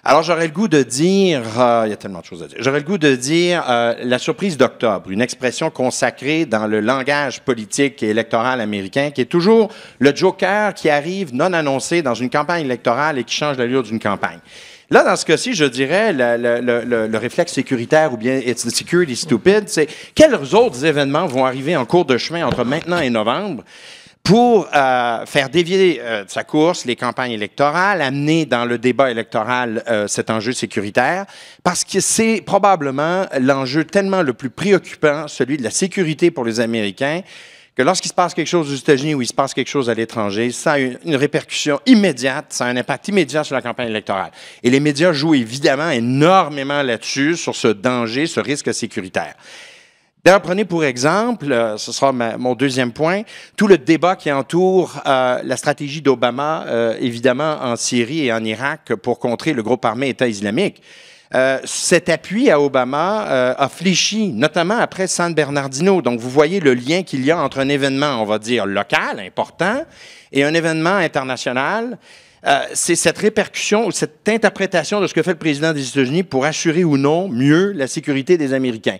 Alors, j'aurais le goût de dire, il y a tellement de choses à dire, j'aurais le goût de dire la surprise d'octobre, une expression consacrée dans le langage politique et électoral américain, qui est toujours le joker qui arrive non annoncé dans une campagne électorale et qui change l'allure d'une campagne. Là, dans ce cas-ci, je dirais le réflexe sécuritaire ou bien it's the security stupid, c'est quels autres événements vont arriver en cours de chemin entre maintenant et novembre pour faire dévier de sa course les campagnes électorales, amener dans le débat électoral cet enjeu sécuritaire, parce que c'est probablement l'enjeu tellement le plus préoccupant, celui de la sécurité pour les Américains, que lorsqu'il se passe quelque chose aux États-Unis ou il se passe quelque chose à l'étranger, ça a une répercussion immédiate, ça a un impact immédiat sur la campagne électorale. Et les médias jouent évidemment énormément là-dessus, sur ce danger, ce risque sécuritaire. D'ailleurs, prenez pour exemple, ce sera mon deuxième point, tout le débat qui entoure la stratégie d'Obama, évidemment, en Syrie et en Irak pour contrer le groupe armé État islamique. Cet appui à Obama a fléchi, notamment après San Bernardino. Donc, vous voyez le lien qu'il y a entre un événement, on va dire, local, important, et un événement international. C'est cette répercussion ou cette interprétation de ce que fait le président des États-Unis pour assurer ou non mieux la sécurité des Américains.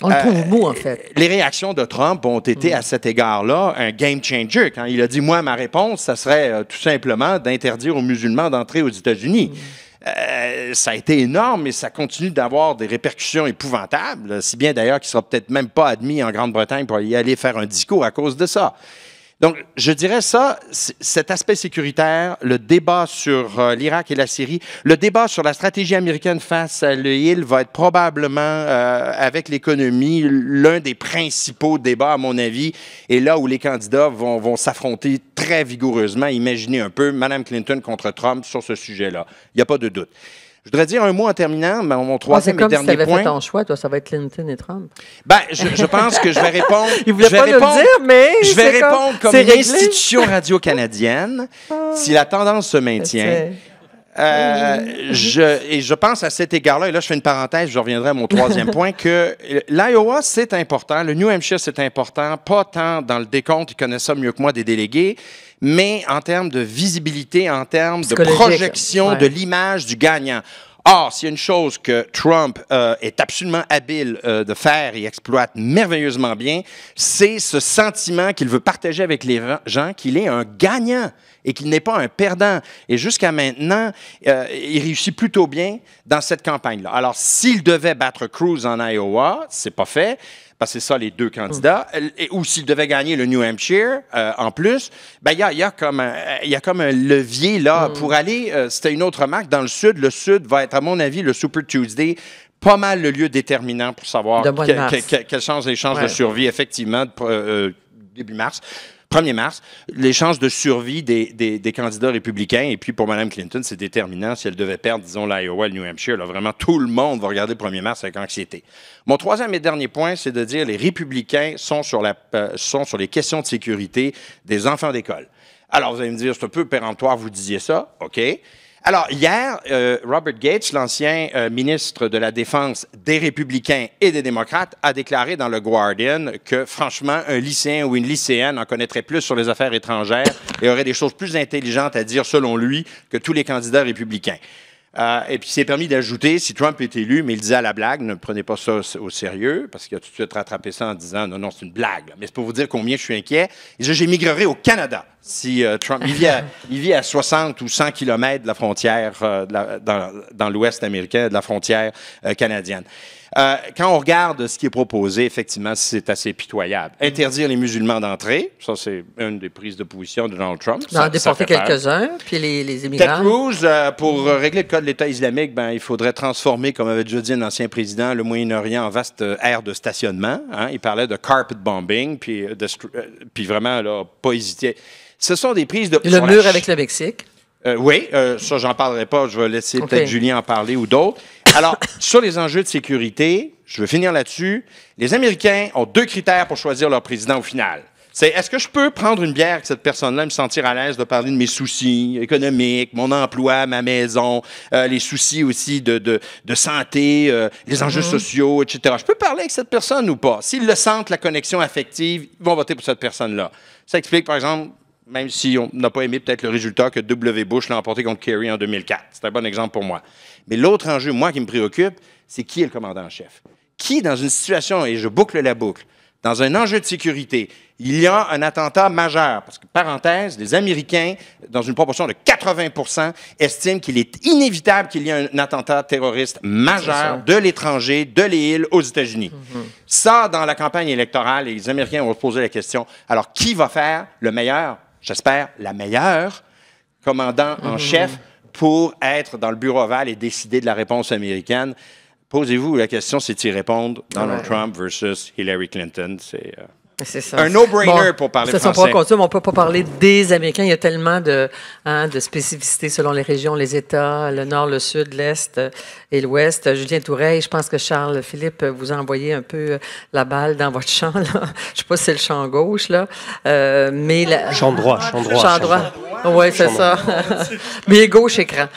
On le trouve beau, en fait. Les réactions de Trump ont été, à cet égard-là, un game changer. Quand il a dit, moi, ma réponse, ça serait tout simplement d'interdire aux musulmans d'entrer aux États-Unis. Ça a été énorme, mais ça continue d'avoir des répercussions épouvantables, si bien d'ailleurs qu'il ne sera peut-être même pas admis en Grande-Bretagne pour y aller faire un discours à cause de ça. Donc, je dirais ça, cet aspect sécuritaire, le débat sur l'Irak et la Syrie, le débat sur la stratégie américaine face à l'île va être probablement, avec l'économie, l'un des principaux débats, à mon avis, et là où les candidats vont s'affronter très vigoureusement. Imaginez un peu Mme Clinton contre Trump sur ce sujet-là. Il n'y a pas de doute. Je voudrais dire un mot en terminant, mon troisième et dernier point. C'est comme si tu avais fait ton choix, toi, ça va être Clinton et Trump. Ben, je pense que je vais répondre. Il voulait pas le dire, mais je vais répondre comme une institution radio-canadienne si la tendance se maintient. Je pense à cet égard-là, et là je fais une parenthèse, je reviendrai à mon troisième point, que l'Iowa c'est important, le New Hampshire c'est important, pas tant dans le décompte, ils connaissent ça mieux que moi des délégués, mais en termes de visibilité, en termes de projection de l'image du gagnant. Or, s'il y a une chose que Trump est absolument habile de faire et exploite merveilleusement bien, c'est ce sentiment qu'il veut partager avec les gens qu'il est un gagnant et qu'il n'est pas un perdant. Et jusqu'à maintenant, il réussit plutôt bien dans cette campagne-là. Alors, s'il devait battre Cruz en Iowa, c'est pas fait, parce que c'est ça les deux candidats, ou s'il devait gagner le New Hampshire en plus, ben il y a comme un levier là pour aller. C'était une autre remarque dans le Sud. Le Sud va être, à mon avis, le Super Tuesday, pas mal le lieu déterminant pour savoir quelles chances les chances de survie effectivement début mars. 1er mars, les chances de survie des candidats républicains. Et puis, pour Mme Clinton, c'est déterminant. Si elle devait perdre, disons, l'Iowa, le New Hampshire, là, vraiment, tout le monde va regarder le 1er mars avec anxiété. Mon troisième et dernier point, c'est de dire que les républicains sont sur les questions de sécurité des enfants d'école. Alors, vous allez me dire, c'est un peu péremptoire, vous disiez ça. OK. Alors, hier, Robert Gates, l'ancien ministre de la Défense des Républicains et des démocrates, a déclaré dans le Guardian que, franchement, un lycéen ou une lycéenne en connaîtrait plus sur les affaires étrangères et aurait des choses plus intelligentes à dire, selon lui, que tous les candidats républicains. Et puis, il s'est permis d'ajouter, si Trump est élu, mais il disait à la blague, ne prenez pas ça au sérieux, parce qu'il a tout de suite rattrapé ça en disant, non, c'est une blague. Là. Mais c'est pour vous dire combien je suis inquiet. Il dit, j'émigrerai au Canada si Trump... Il vit à 60 ou 100 kilomètres de la frontière, dans l'ouest américain, de la frontière canadienne. Quand on regarde ce qui est proposé, effectivement, c'est assez pitoyable. Interdire les musulmans d'entrer, ça, c'est une des prises de position de Donald Trump. En déporter quelques-uns, puis les immigrants. Ted Cruz, pour régler le cas de l'État islamique, ben, il faudrait transformer, comme avait déjà dit un ancien président, le Moyen-Orient en vaste aire de stationnement. Hein. Il parlait de carpet bombing, puis vraiment, là, pas hésiter. Ce sont des prises de... Le mur avec le Mexique. Oui, ça, j'en parlerai pas. Je vais laisser peut-être Julien en parler ou d'autres. Alors, sur les enjeux de sécurité, je veux finir là-dessus. Les Américains ont 2 critères pour choisir leur président au final. C'est, est-ce que je peux prendre une bière avec cette personne-là et me sentir à l'aise de parler de mes soucis économiques, mon emploi, ma maison, les soucis aussi de santé, les enjeux sociaux, etc. Je peux parler avec cette personne ou pas? S'ils le sentent, la connexion affective, ils vont voter pour cette personne-là. Ça explique, par exemple, même si on n'a pas aimé peut-être le résultat que W. Bush l'a emporté contre Kerry en 2004. C'est un bon exemple pour moi. Mais l'autre enjeu, moi, qui me préoccupe, c'est qui est le commandant en chef. Qui, dans une situation, et je boucle la boucle, dans un enjeu de sécurité, il y a un attentat majeur. Parce que, parenthèse, les Américains, dans une proportion de 80 estiment qu'il est inévitable qu'il y ait un attentat terroriste majeur de l'étranger, de l'île, aux États-Unis. Ça, dans la campagne électorale, les Américains ont posé la question, alors qui va faire le meilleur, j'espère, la meilleure commandant en chef pour être dans le bureau ovale et décider de la réponse américaine? Posez-vous la question, c'est y répondre Donald Trump versus Hillary Clinton. C'est ça. Un no-brainer pour parler français. On ne peut pas parler des Américains. Il y a tellement de spécificités selon les régions, les États, le Nord, le Sud, l'Est et l'Ouest. Julien Toureille, je pense que Charles-Philippe vous a envoyé un peu la balle dans votre champ. Là. Je ne sais pas si c'est le champ gauche. Là. Champ droit. Oui, c'est ça. Mais gauche écran.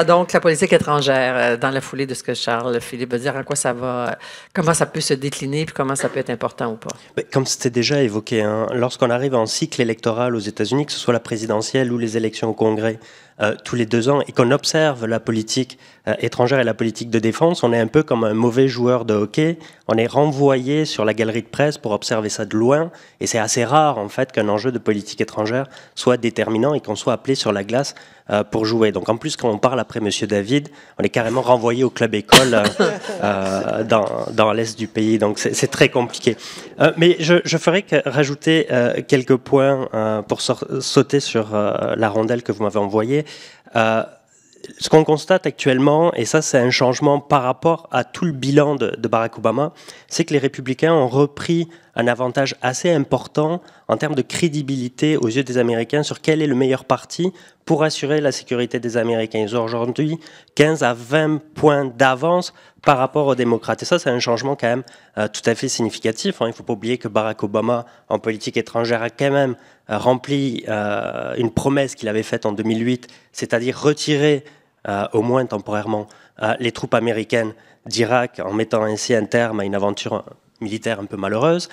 Donc, la politique étrangère, dans la foulée de ce que Charles-Philippe veut dire, en quoi ça va, comment ça peut se décliner, puis comment ça peut être important ou pas? Comme c'était déjà évoqué, lorsqu'on arrive en cycle électoral aux États-Unis, que ce soit la présidentielle ou les élections au Congrès, tous les 2 ans, et qu'on observe la politique étrangère et la politique de défense, on est un peu comme un mauvais joueur de hockey. On est renvoyé sur la galerie de presse pour observer ça de loin, et c'est assez rare en fait qu'un enjeu de politique étrangère soit déterminant et qu'on soit appelé sur la glace pour jouer. Donc en plus, quand on parle après Monsieur David, on est carrément renvoyé au club école dans l'est du pays. Donc c'est très compliqué. Mais je ferais rajouter quelques points pour sauter sur la rondelle que vous m'avez envoyée. Ce qu'on constate actuellement, et ça c'est un changement par rapport à tout le bilan de Barack Obama, c'est que les républicains ont repris un avantage assez important en termes de crédibilité aux yeux des Américains sur quel est le meilleur parti pour assurer la sécurité des Américains. Ils ont aujourd'hui 15 à 20 points d'avance par rapport aux démocrates. Et ça, c'est un changement quand même tout à fait significatif. Il ne faut pas oublier que Barack Obama, en politique étrangère, a quand même rempli une promesse qu'il avait faite en 2008, c'est-à-dire retirer, au moins temporairement, les troupes américaines d'Irak en mettant ainsi un terme à une aventure militaire un peu malheureuse.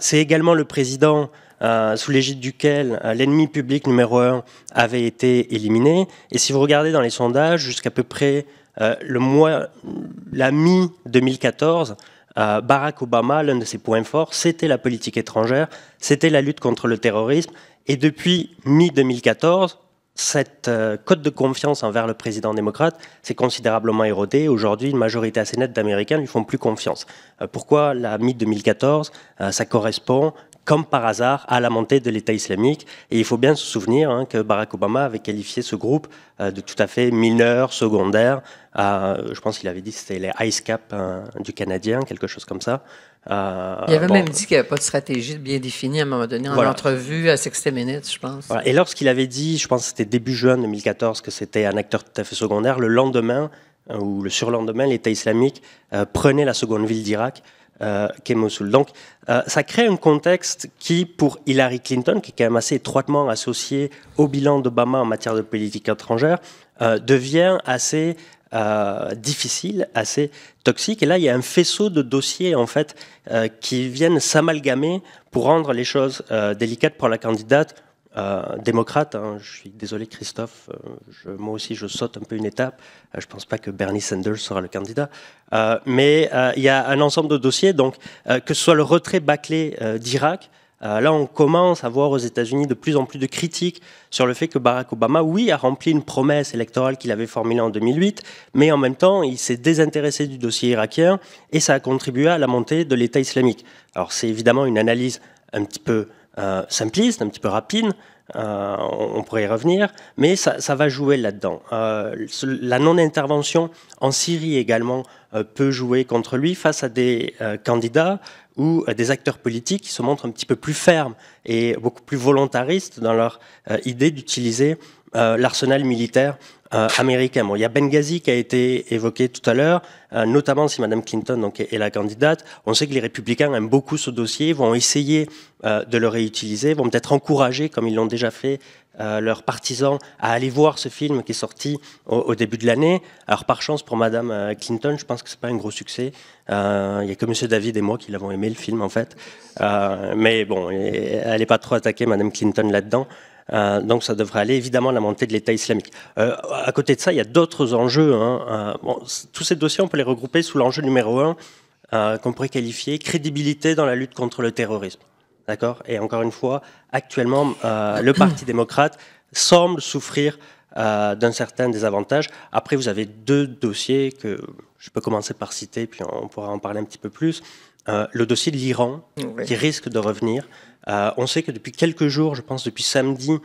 C'est également le président sous l'égide duquel l'ennemi public numéro 1 avait été éliminé. Et si vous regardez dans les sondages, jusqu'à peu près la mi-2014, Barack Obama, l'un de ses points forts, c'était la politique étrangère, c'était la lutte contre le terrorisme. Et depuis mi-2014, cette cote de confiance envers le président démocrate s'est considérablement érodée. Aujourd'hui, une majorité assez nette d'Américains ne lui font plus confiance. Pourquoi la mi-2014 ça correspond, comme par hasard, à la montée de l'État islamique. Et il faut bien se souvenir que Barack Obama avait qualifié ce groupe de tout à fait mineur, secondaire. Je pense qu'il avait dit que c'était les Ice Cap du Canadien, quelque chose comme ça. Il avait même dit qu'il n'y avait pas de stratégie bien définie à un moment donné, en entrevue à 60 Minutes, je pense. Voilà. Et lorsqu'il avait dit, je pense que c'était début juin 2014, que c'était un acteur tout à fait secondaire, le lendemain, ou le surlendemain, l'État islamique prenait la seconde ville d'Irak, qu'est Mossoul. Donc, ça crée un contexte qui, pour Hillary Clinton, qui est quand même assez étroitement associé au bilan d'Obama en matière de politique étrangère, devient assez difficile, assez toxique. Et là, il y a un faisceau de dossiers, en fait, qui viennent s'amalgamer pour rendre les choses délicates pour la candidate démocrate. Je suis désolé, Christophe, moi aussi, je saute un peu une étape. Je ne pense pas que Bernie Sanders sera le candidat. Mais il y a un ensemble de dossiers, donc, que ce soit le retrait bâclé d'Irak. Là, on commence à voir aux États-Unis de plus en plus de critiques sur le fait que Barack Obama, oui, a rempli une promesse électorale qu'il avait formulée en 2008, mais en même temps, il s'est désintéressé du dossier irakien et ça a contribué à la montée de l'État islamique. Alors, c'est évidemment une analyse un petit peu simpliste, un petit peu rapide, on pourrait y revenir, mais ça va jouer là-dedans. La non-intervention en Syrie également peut jouer contre lui face à des candidats ou des acteurs politiques qui se montrent un petit peu plus fermes et beaucoup plus volontaristes dans leur idée d'utiliser l'arsenal militaire américain. Bon, il y a Benghazi qui a été évoqué tout à l'heure, notamment si Mme Clinton donc, est la candidate. On sait que les républicains aiment beaucoup ce dossier, vont essayer de le réutiliser, vont peut-être encourager, comme ils l'ont déjà fait, leurs partisans à aller voir ce film qui est sorti au début de l'année. Alors par chance pour Mme Clinton, je pense que c'est pas un gros succès. Il n'y a que M. David et moi qui l'avons aimé le film en fait. Mais bon, elle n'est pas trop attaquée, Mme Clinton, là-dedans. Donc ça devrait aller, évidemment, la montée de l'État islamique. À côté de ça, il y a d'autres enjeux. Bon, tous ces dossiers, on peut les regrouper sous l'enjeu numéro 1, qu'on pourrait qualifier crédibilité dans la lutte contre le terrorisme. D'accord ? Et encore une fois, actuellement, le Parti démocrate semble souffrir d'un certain désavantage. Après, vous avez 2 dossiers que je peux commencer par citer, puis on pourra en parler un petit peu plus. Le dossier de l'Iran, qui risque de revenir. On sait que depuis quelques jours, je pense depuis samedi,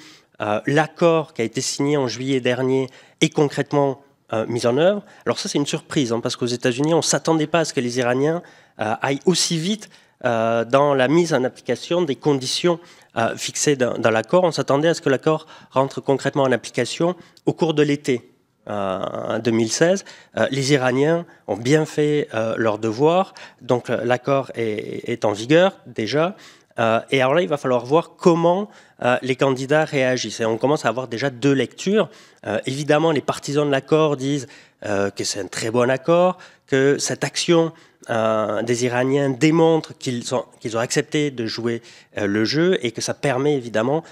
l'accord qui a été signé en juillet dernier est concrètement mis en œuvre. Alors ça, c'est une surprise, parce qu'aux États-Unis, on ne s'attendait pas à ce que les Iraniens aillent aussi vite dans la mise en application des conditions fixées dans l'accord. On s'attendait à ce que l'accord rentre concrètement en application au cours de l'été. En 2016, les Iraniens ont bien fait leur devoir, donc l'accord est en vigueur déjà. Et alors là, il va falloir voir comment les candidats réagissent. Et on commence à avoir déjà 2 lectures. Évidemment, les partisans de l'accord disent que c'est un très bon accord, que cette action des Iraniens démontre qu'ils ont accepté de jouer le jeu et que ça permet évidemment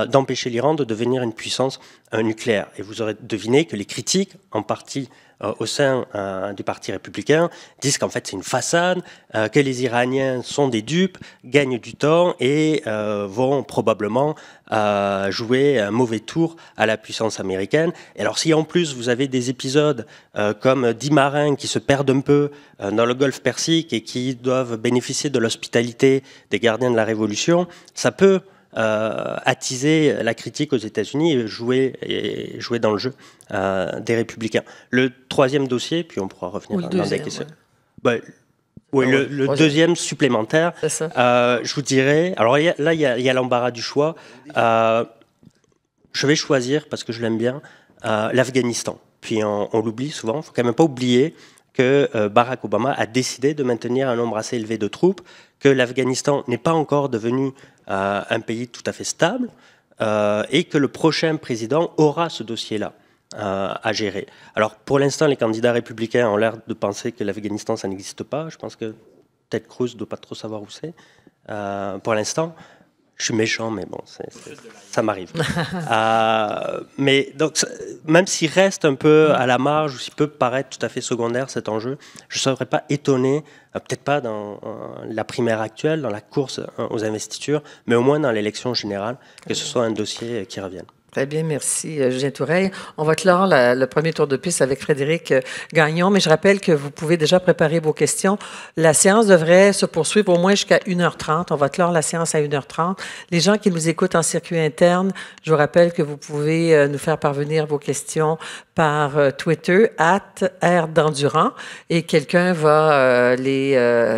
d'empêcher l'Iran de devenir une puissance nucléaire. Et vous aurez deviné que les critiques, en partie au sein du Parti républicain, disent qu'en fait c'est une façade, que les Iraniens sont des dupes, gagnent du temps et vont probablement jouer un mauvais tour à la puissance américaine. Et alors si en plus vous avez des épisodes comme 10 marins qui se perdent un peu dans le golfe Persique et qui doivent bénéficier de l'hospitalité des gardiens de la Révolution, ça peut attiser la critique aux États-Unis et jouer dans le jeu des républicains. Le 3e dossier, puis on pourra revenir dans des questions. Ouais. Oui, le 2e supplémentaire, je vous dirais, alors là il y a l'embarras du choix. Je vais choisir, parce que je l'aime bien, l'Afghanistan. Puis on l'oublie souvent, il ne faut quand même pas oublier que Barack Obama a décidé de maintenir un nombre assez élevé de troupes, que l'Afghanistan n'est pas encore devenu un pays tout à fait stable, et que le prochain président aura ce dossier-là à gérer. Alors, pour l'instant, les candidats républicains ont l'air de penser que l'Afghanistan, ça n'existe pas. Je pense que Ted Cruz ne doit pas trop savoir où c'est. Pour l'instant, je suis méchant, mais bon, ça m'arrive. Mais donc, même s'il reste un peu à la marge, ou s'il peut paraître tout à fait secondaire, cet enjeu, je ne serais pas étonné, peut-être pas dans la primaire actuelle, dans la course aux investitures, mais au moins dans l'élection générale, que ce soit un dossier qui revienne. Très bien, merci Julien Toureille. On va clore le premier tour de piste avec Frédéric Gagnon, mais je rappelle que vous pouvez déjà préparer vos questions. La séance devrait se poursuivre au moins jusqu'à 1h30. On va clore la séance à 1h30. Les gens qui nous écoutent en circuit interne, je vous rappelle que vous pouvez nous faire parvenir vos questions par Twitter, @rdendurant, et quelqu'un va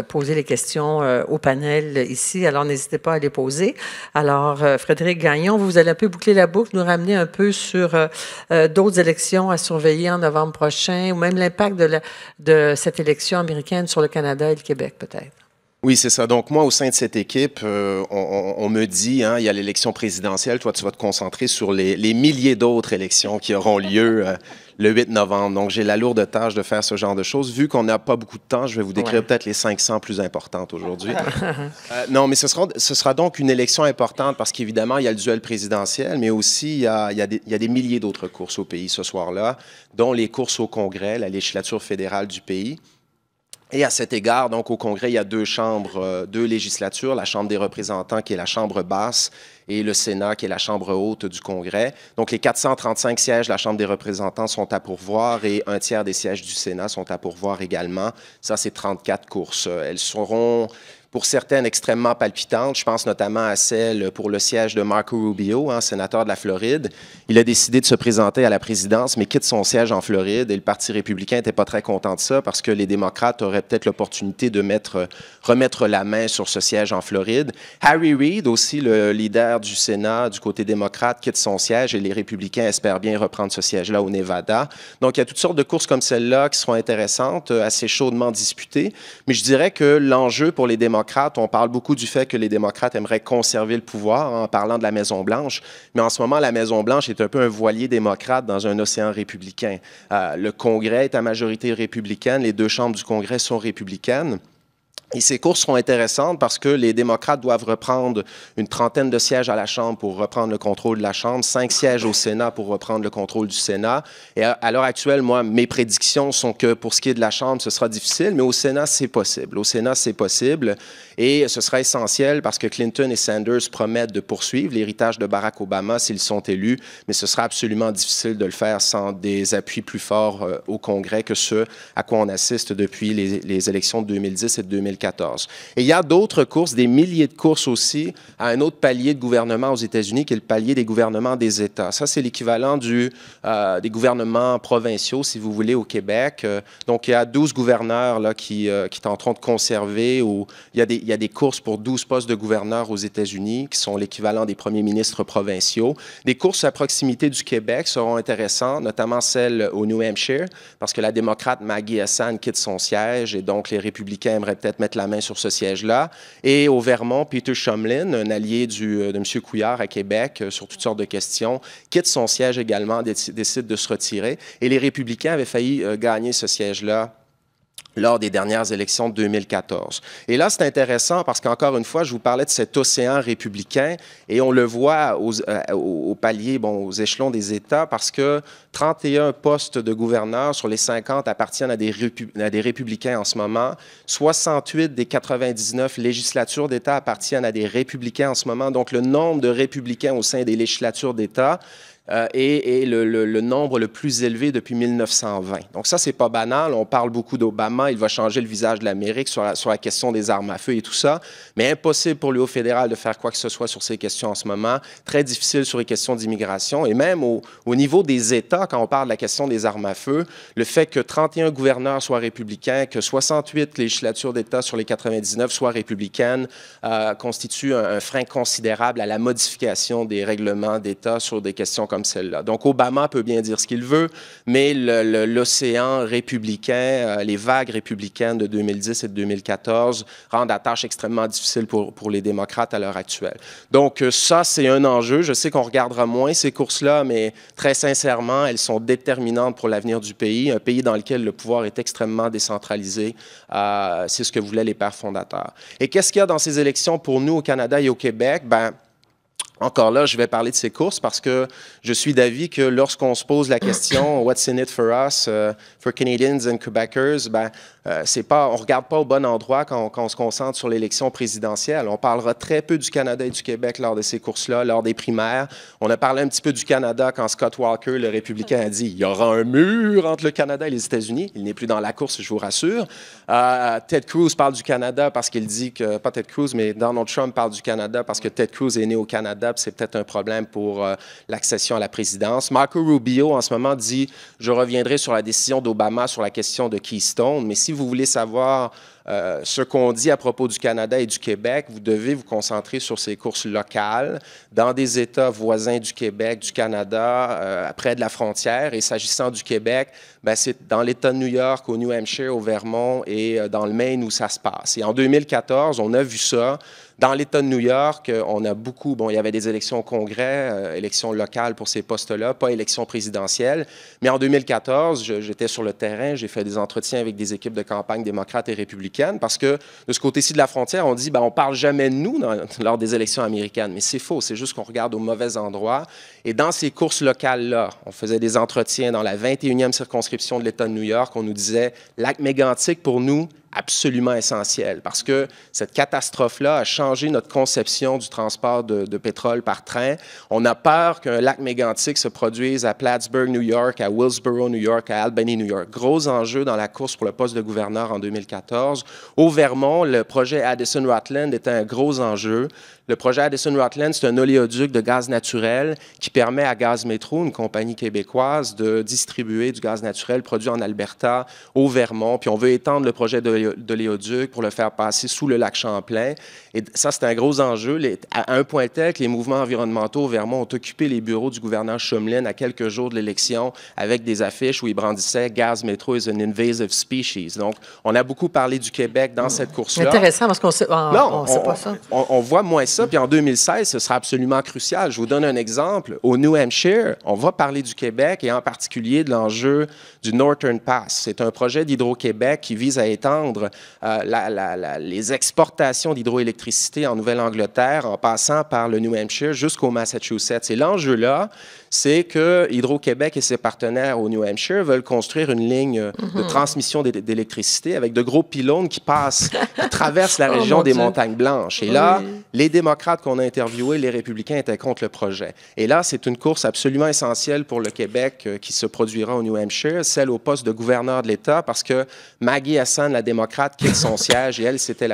poser les questions au panel ici. Alors, n'hésitez pas à les poser. Alors, Frédéric Gagnon, vous allez un peu boucler la boucle, nous ramener un peu sur d'autres élections à surveiller en novembre prochain, ou même l'impact de cette élection américaine sur le Canada et le Québec, peut-être. Oui, c'est ça. Donc, moi, au sein de cette équipe, on me dit, il y a l'élection présidentielle, toi, tu vas te concentrer sur les milliers d'autres élections qui auront lieu le 8 novembre. Donc, j'ai la lourde tâche de faire ce genre de choses. Vu qu'on n'a pas beaucoup de temps, je vais vous décrire peut-être les 500 plus importantes aujourd'hui. Non, mais ce sera donc une élection importante parce qu'évidemment, il y a le duel présidentiel, mais aussi il y a des milliers d'autres courses au pays ce soir-là, dont les courses au Congrès, la législature fédérale du pays. Et à cet égard, donc, au Congrès, il y a 2 chambres, 2 législatures, la Chambre des représentants, qui est la chambre basse, et le Sénat, qui est la chambre haute du Congrès. Donc, les 435 sièges de la Chambre des représentants sont à pourvoir et 1/3 des sièges du Sénat sont à pourvoir également. Ça, c'est 34 courses. Elles seront, pour certaines, extrêmement palpitantes. Je pense notamment à celle pour le siège de Marco Rubio, sénateur de la Floride. Il a décidé de se présenter à la présidence, mais quitte son siège en Floride. Et le Parti républicain n'était pas très content de ça parce que les démocrates auraient peut-être l'opportunité de remettre la main sur ce siège en Floride. Harry Reid, aussi le leader majoritaire du Sénat, du côté démocrate, quitte son siège et les républicains espèrent bien reprendre ce siège-là au Nevada. Donc, il y a toutes sortes de courses comme celle-là qui seront intéressantes, assez chaudement disputées. Mais je dirais que l'enjeu pour les démocrates, on parle beaucoup du fait que les démocrates aimeraient conserver le pouvoir en parlant de la Maison-Blanche. Mais en ce moment, la Maison-Blanche est un peu un voilier démocrate dans un océan républicain. Le Congrès est à majorité républicaine, les deux chambres du Congrès sont républicaines. Et ces courses seront intéressantes parce que les démocrates doivent reprendre une trentaine de sièges à la Chambre pour reprendre le contrôle de la Chambre, 5 sièges au Sénat pour reprendre le contrôle du Sénat. Et à l'heure actuelle, moi, mes prédictions sont que pour ce qui est de la Chambre, ce sera difficile, mais au Sénat, c'est possible. Au Sénat, c'est possible. Et ce sera essentiel parce que Clinton et Sanders promettent de poursuivre l'héritage de Barack Obama s'ils sont élus, mais ce sera absolument difficile de le faire sans des appuis plus forts au Congrès que ceux à quoi on assiste depuis les élections de 2010 et de 2014. Et il y a d'autres courses, des milliers de courses aussi, à un autre palier de gouvernement aux États-Unis qui est le palier des gouvernements des États. Ça, c'est l'équivalent des gouvernements provinciaux, si vous voulez, au Québec. Donc, il y a 12 gouverneurs là, qui tenteront de conserver, ou il y a des courses pour 12 postes de gouverneurs aux États-Unis, qui sont l'équivalent des premiers ministres provinciaux. Des courses à proximité du Québec seront intéressantes, notamment celle au New Hampshire, parce que la démocrate Maggie Hassan quitte son siège, et donc les républicains aimeraient peut-être mettre la main sur ce siège-là. Et au Vermont, Peter Shumlin, un allié de M. Couillard à Québec sur toutes sortes de questions, quitte son siège également, décide de se retirer. Et les républicains avaient failli gagner ce siège-là lors des dernières élections de 2014. Et là, c'est intéressant parce qu'encore une fois, je vous parlais de cet océan républicain et on le voit au palier, aux échelons des États parce que 31 postes de gouverneurs sur les 50 appartiennent à des républicains en ce moment. 68 des 99 législatures d'État appartiennent à des républicains en ce moment. Donc, le nombre de républicains au sein des législatures d'État est le nombre le plus élevé depuis 1920. Donc ça, c'est pas banal. On parle beaucoup d'Obama. Il va changer le visage de l'Amérique sur la question des armes à feu et tout ça. Mais impossible pour le haut fédéral de faire quoi que ce soit sur ces questions en ce moment. Très difficile sur les questions d'immigration. Et même au niveau des États, quand on parle de la question des armes à feu, le fait que 31 gouverneurs soient républicains, que 68 législatures d'État sur les 99 soient républicaines, constitue un frein considérable à la modification des règlements d'État sur des questions comme celle-là. Donc, Obama peut bien dire ce qu'il veut, mais l'océan républicain, les vagues républicaines de 2010 et de 2014 rendent la tâche extrêmement difficile pour les démocrates à l'heure actuelle. Donc, ça, c'est un enjeu. Je sais qu'on regardera moins ces courses-là, mais très sincèrement, elles sont déterminantes pour l'avenir du pays, un pays dans lequel le pouvoir est extrêmement décentralisé. C'est ce que voulaient les pères fondateurs. Et qu'est-ce qu'il y a dans ces élections pour nous au Canada et au Québec? Encore là, je vais parler de ces courses parce que je suis d'avis que lorsqu'on se pose la question « What's in it for us, for Canadians and Quebecers », on ne regarde pas au bon endroit quand on se concentre sur l'élection présidentielle. On parlera très peu du Canada et du Québec lors de ces courses-là, lors des primaires. On a parlé un petit peu du Canada quand Scott Walker, le républicain, a dit « Il y aura un mur entre le Canada et les États-Unis ». Il n'est plus dans la course, je vous rassure. Ted Cruz parle du Canada parce qu'il dit que, pas Ted Cruz, mais Donald Trump parle du Canada parce que Ted Cruz est né au Canada, puis c'est peut-être un problème pour l'accession à la présidence. Marco Rubio, en ce moment, dit « Je reviendrai sur la décision d'Obama sur la question de Keystone », mais si vous voulez savoir ce qu'on dit à propos du Canada et du Québec, vous devez vous concentrer sur ces courses locales dans des États voisins du Québec, du Canada, près de la frontière. Et s'agissant du Québec, c'est dans l'État de New York, au New Hampshire, au Vermont et dans le Maine où ça se passe. Et en 2014, on a vu ça. Dans l'État de New York, on a beaucoup... il y avait des élections au Congrès, élections locales pour ces postes-là, pas élections présidentielles. Mais en 2014, j'étais sur le terrain, j'ai fait des entretiens avec des équipes de campagne démocrates et républicaines parce que de ce côté-ci de la frontière, on dit on ne parle jamais de nous lors des élections américaines. Mais c'est faux, c'est juste qu'on regarde au mauvais endroit. Et dans ces courses locales-là, on faisait des entretiens dans la 21e circonscription de l'État de New York. On nous disait « Lac mégantic, pour nous, absolument essentiel parce que cette catastrophe-là a changé notre conception du transport de pétrole par train. On a peur qu'un lac mégantic se produise à Plattsburgh, New York, à Willsboro, New York, à Albany, New York. Gros enjeu dans la course pour le poste de gouverneur en 2014. Au Vermont, le projet Addison-Rutland était un gros enjeu. Le projet Addison-Rutland, c'est un oléoduc de gaz naturel qui permet à Gaz Métro, une compagnie québécoise, de distribuer du gaz naturel produit en Alberta au Vermont. Puis on veut étendre le projet de l'Oléoduc pour le faire passer sous le lac Champlain. Et ça, c'est un gros enjeu. À un point tel que les mouvements environnementaux au Vermont ont occupé les bureaux du gouverneur Shumlin à quelques jours de l'élection avec des affiches où ils brandissaient « Gaz métro is an invasive species ». Donc, on a beaucoup parlé du Québec dans cette course-là. Intéressant, parce qu'on sait, on sait pas ça. On voit moins ça. Puis en 2016, ce sera absolument crucial. Je vous donne un exemple. Au New Hampshire, on va parler du Québec et en particulier de l'enjeu du Northern Pass. C'est un projet d'Hydro-Québec qui vise à étendre les exportations d'hydroélectricité en Nouvelle-Angleterre en passant par le New Hampshire jusqu'au Massachusetts. Et l'enjeu là, c'est que Hydro-Québec et ses partenaires au New Hampshire veulent construire une ligne de transmission d'électricité avec de gros pylônes qui passent, qui traversent la région des Montagnes Blanches. Et là, les démocrates qu'on a interviewés, les républicains étaient contre le projet. Et là, c'est une course absolument essentielle pour le Québec qui se produira au New Hampshire, celle au poste de gouverneur de l'État, parce que Maggie Hassan, la démocrate, quitte son siège et elle était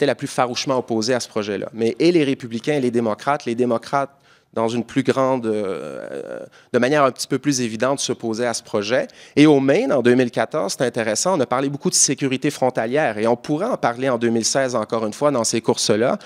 la plus farouchement opposée à ce projet-là. Mais et les républicains et les démocrates dans une plus grande, de manière un petit peu plus évidente, s'opposaient à ce projet. Et au Maine, en 2014, c'est intéressant, on a parlé beaucoup de sécurité frontalière et on pourrait en parler en 2016 encore une fois dans ces courses-là.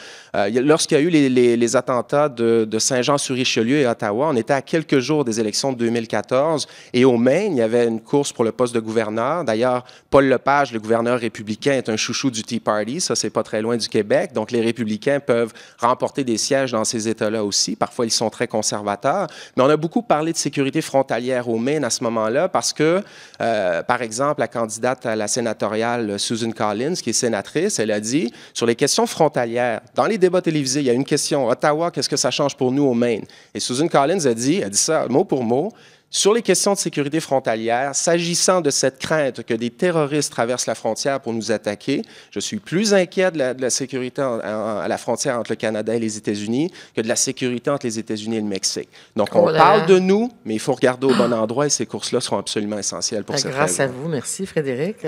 Lorsqu'il y a eu les attentats de Saint-Jean-sur-Richelieu et Ottawa, on était à quelques jours des élections de 2014 et au Maine, il y avait une course pour le poste de gouverneur. D'ailleurs, Paul Lepage, le gouverneur républicain, est un chouchou du Tea Party, ça c'est pas très loin du Québec, donc les républicains peuvent remporter des sièges dans ces États-là aussi. Parfois, ils sont très conservateurs. Mais on a beaucoup parlé de sécurité frontalière au Maine à ce moment-là parce que, par exemple, la candidate à la sénatoriale Susan Collins, qui est sénatrice, elle a dit, sur les questions frontalières, dans les débats télévisés, il y a une question, Ottawa, qu'est-ce que ça change pour nous au Maine? Et Susan Collins a dit ça mot pour mot, sur les questions de sécurité frontalière, s'agissant de cette crainte que des terroristes traversent la frontière pour nous attaquer, je suis plus inquiet de la sécurité à la frontière entre le Canada et les États-Unis que de la sécurité entre les États-Unis et le Mexique. Donc, on parle de nous, mais il faut regarder au bon endroit et ces courses-là seront absolument essentielles pour cette raison. Grâce à vous. Merci, Frédéric.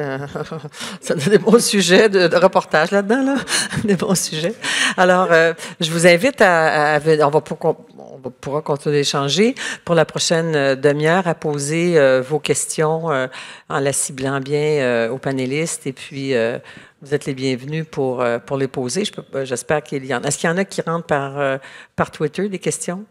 Ça donne des bons sujets de reportage là-dedans, là. Des bons sujets. Alors, je vous invite on pourra continuer d'échanger pour la prochaine demi-heure à poser vos questions en la ciblant bien aux panélistes. Et puis, vous êtes les bienvenus pour les poser. J'espère qu'il y en a. Est-ce qu'il y en a qui rentrent par Twitter, des questions?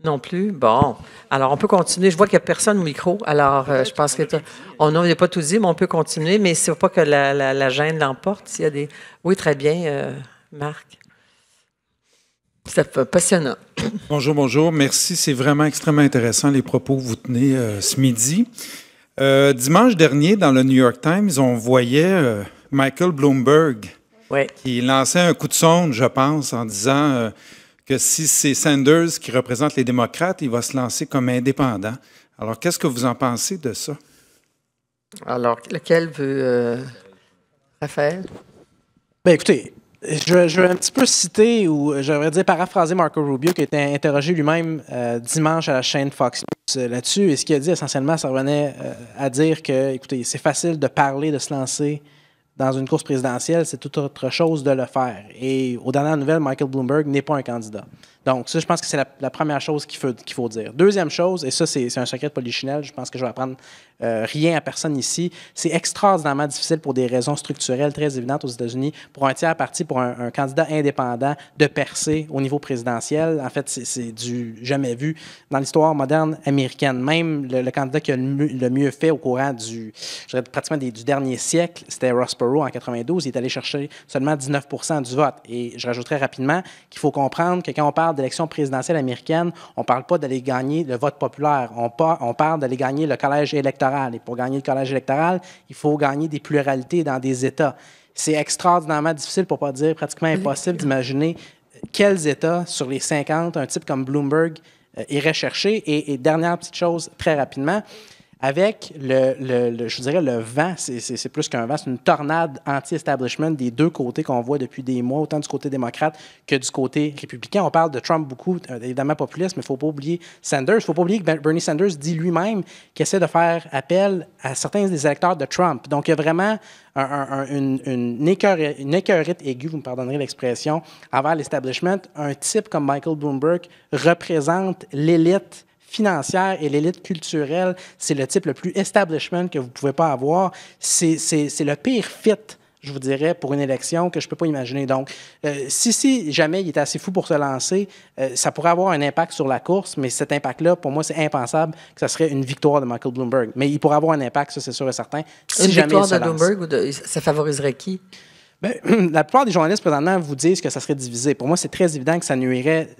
Non plus? Bon. Alors, on peut continuer. Je vois qu'il n'y a personne au micro. Alors, je pense qu'on n'a pas tout dit, mais on peut continuer. Mais c'est pas que la gêne l'emporte. S'il y a des... Oui, très bien, Marc. C'est passionnant. Bonjour, bonjour. Merci. C'est vraiment extrêmement intéressant les propos que vous tenez ce midi. Dimanche dernier, dans le New York Times, on voyait Michael Bloomberg qui lançait un coup de sonde, je pense, en disant que si c'est Sanders qui représente les démocrates, il va se lancer comme indépendant. Alors, qu'est-ce que vous en pensez de ça? Alors, lequel veut Raphaël? Bien, écoutez, je vais un petit peu citer, ou j'aimerais dire paraphraser Marco Rubio, qui a été interrogé lui-même dimanche à la chaîne Fox News là-dessus. Et ce qu'il a dit essentiellement, ça revenait à dire que, écoutez, c'est facile de parler, de se lancer dans une course présidentielle, c'est toute autre chose de le faire. Et aux dernières nouvelles, Michael Bloomberg n'est pas un candidat. Donc, ça, je pense que c'est la première chose qu'il faut dire. Deuxième chose, et ça, c'est un secret de polichinelle, je pense que je vais apprendre rien à personne ici, c'est extraordinairement difficile pour des raisons structurelles très évidentes aux États-Unis, pour un tiers parti, pour un candidat indépendant, de percer au niveau présidentiel. En fait, c'est du jamais vu dans l'histoire moderne américaine. Même le candidat qui a le mieux fait au courant pratiquement du dernier siècle, c'était Ross Perot en 92. Il est allé chercher seulement 19% du vote. Et je rajouterais rapidement qu'il faut comprendre que quand on parle d'élection présidentielle américaine, on ne parle pas d'aller gagner le vote populaire. On parle d'aller gagner le collège électoral. Et pour gagner le collège électoral, il faut gagner des pluralités dans des États. C'est extraordinairement difficile, pour ne pas dire pratiquement impossible, d'imaginer quels États, sur les 50, un type comme Bloomberg irait chercher. Et dernière petite chose, très rapidement, avec je dirais le vent, c'est plus qu'un vent, c'est une tornade anti-establishment des deux côtés qu'on voit depuis des mois, autant du côté démocrate que du côté républicain. On parle de Trump beaucoup, évidemment populiste, mais il ne faut pas oublier Sanders. Il ne faut pas oublier que Bernie Sanders dit lui-même qu'il essaie de faire appel à certains des électeurs de Trump. Donc, il y a vraiment une écœurite aiguë, vous me pardonnerez l'expression, envers l'establishment. Un type comme Michael Bloomberg représente l'élite financière et l'élite culturelle, c'est le type le plus establishment que vous ne pouvez pas avoir. C'est le pire fit, je vous dirais, pour une élection que je ne peux pas imaginer. Donc, si jamais il était assez fou pour se lancer, ça pourrait avoir un impact sur la course, mais cet impact-là, pour moi, c'est impensable que ça serait une victoire de Michael Bloomberg. Mais il pourrait avoir un impact, ça, c'est sûr et certain. Si une jamais victoire de Bloomberg, ça favoriserait qui? Bien, la plupart des journalistes, présentement, vous disent que ça serait divisé. Pour moi, c'est très évident que ça nuirait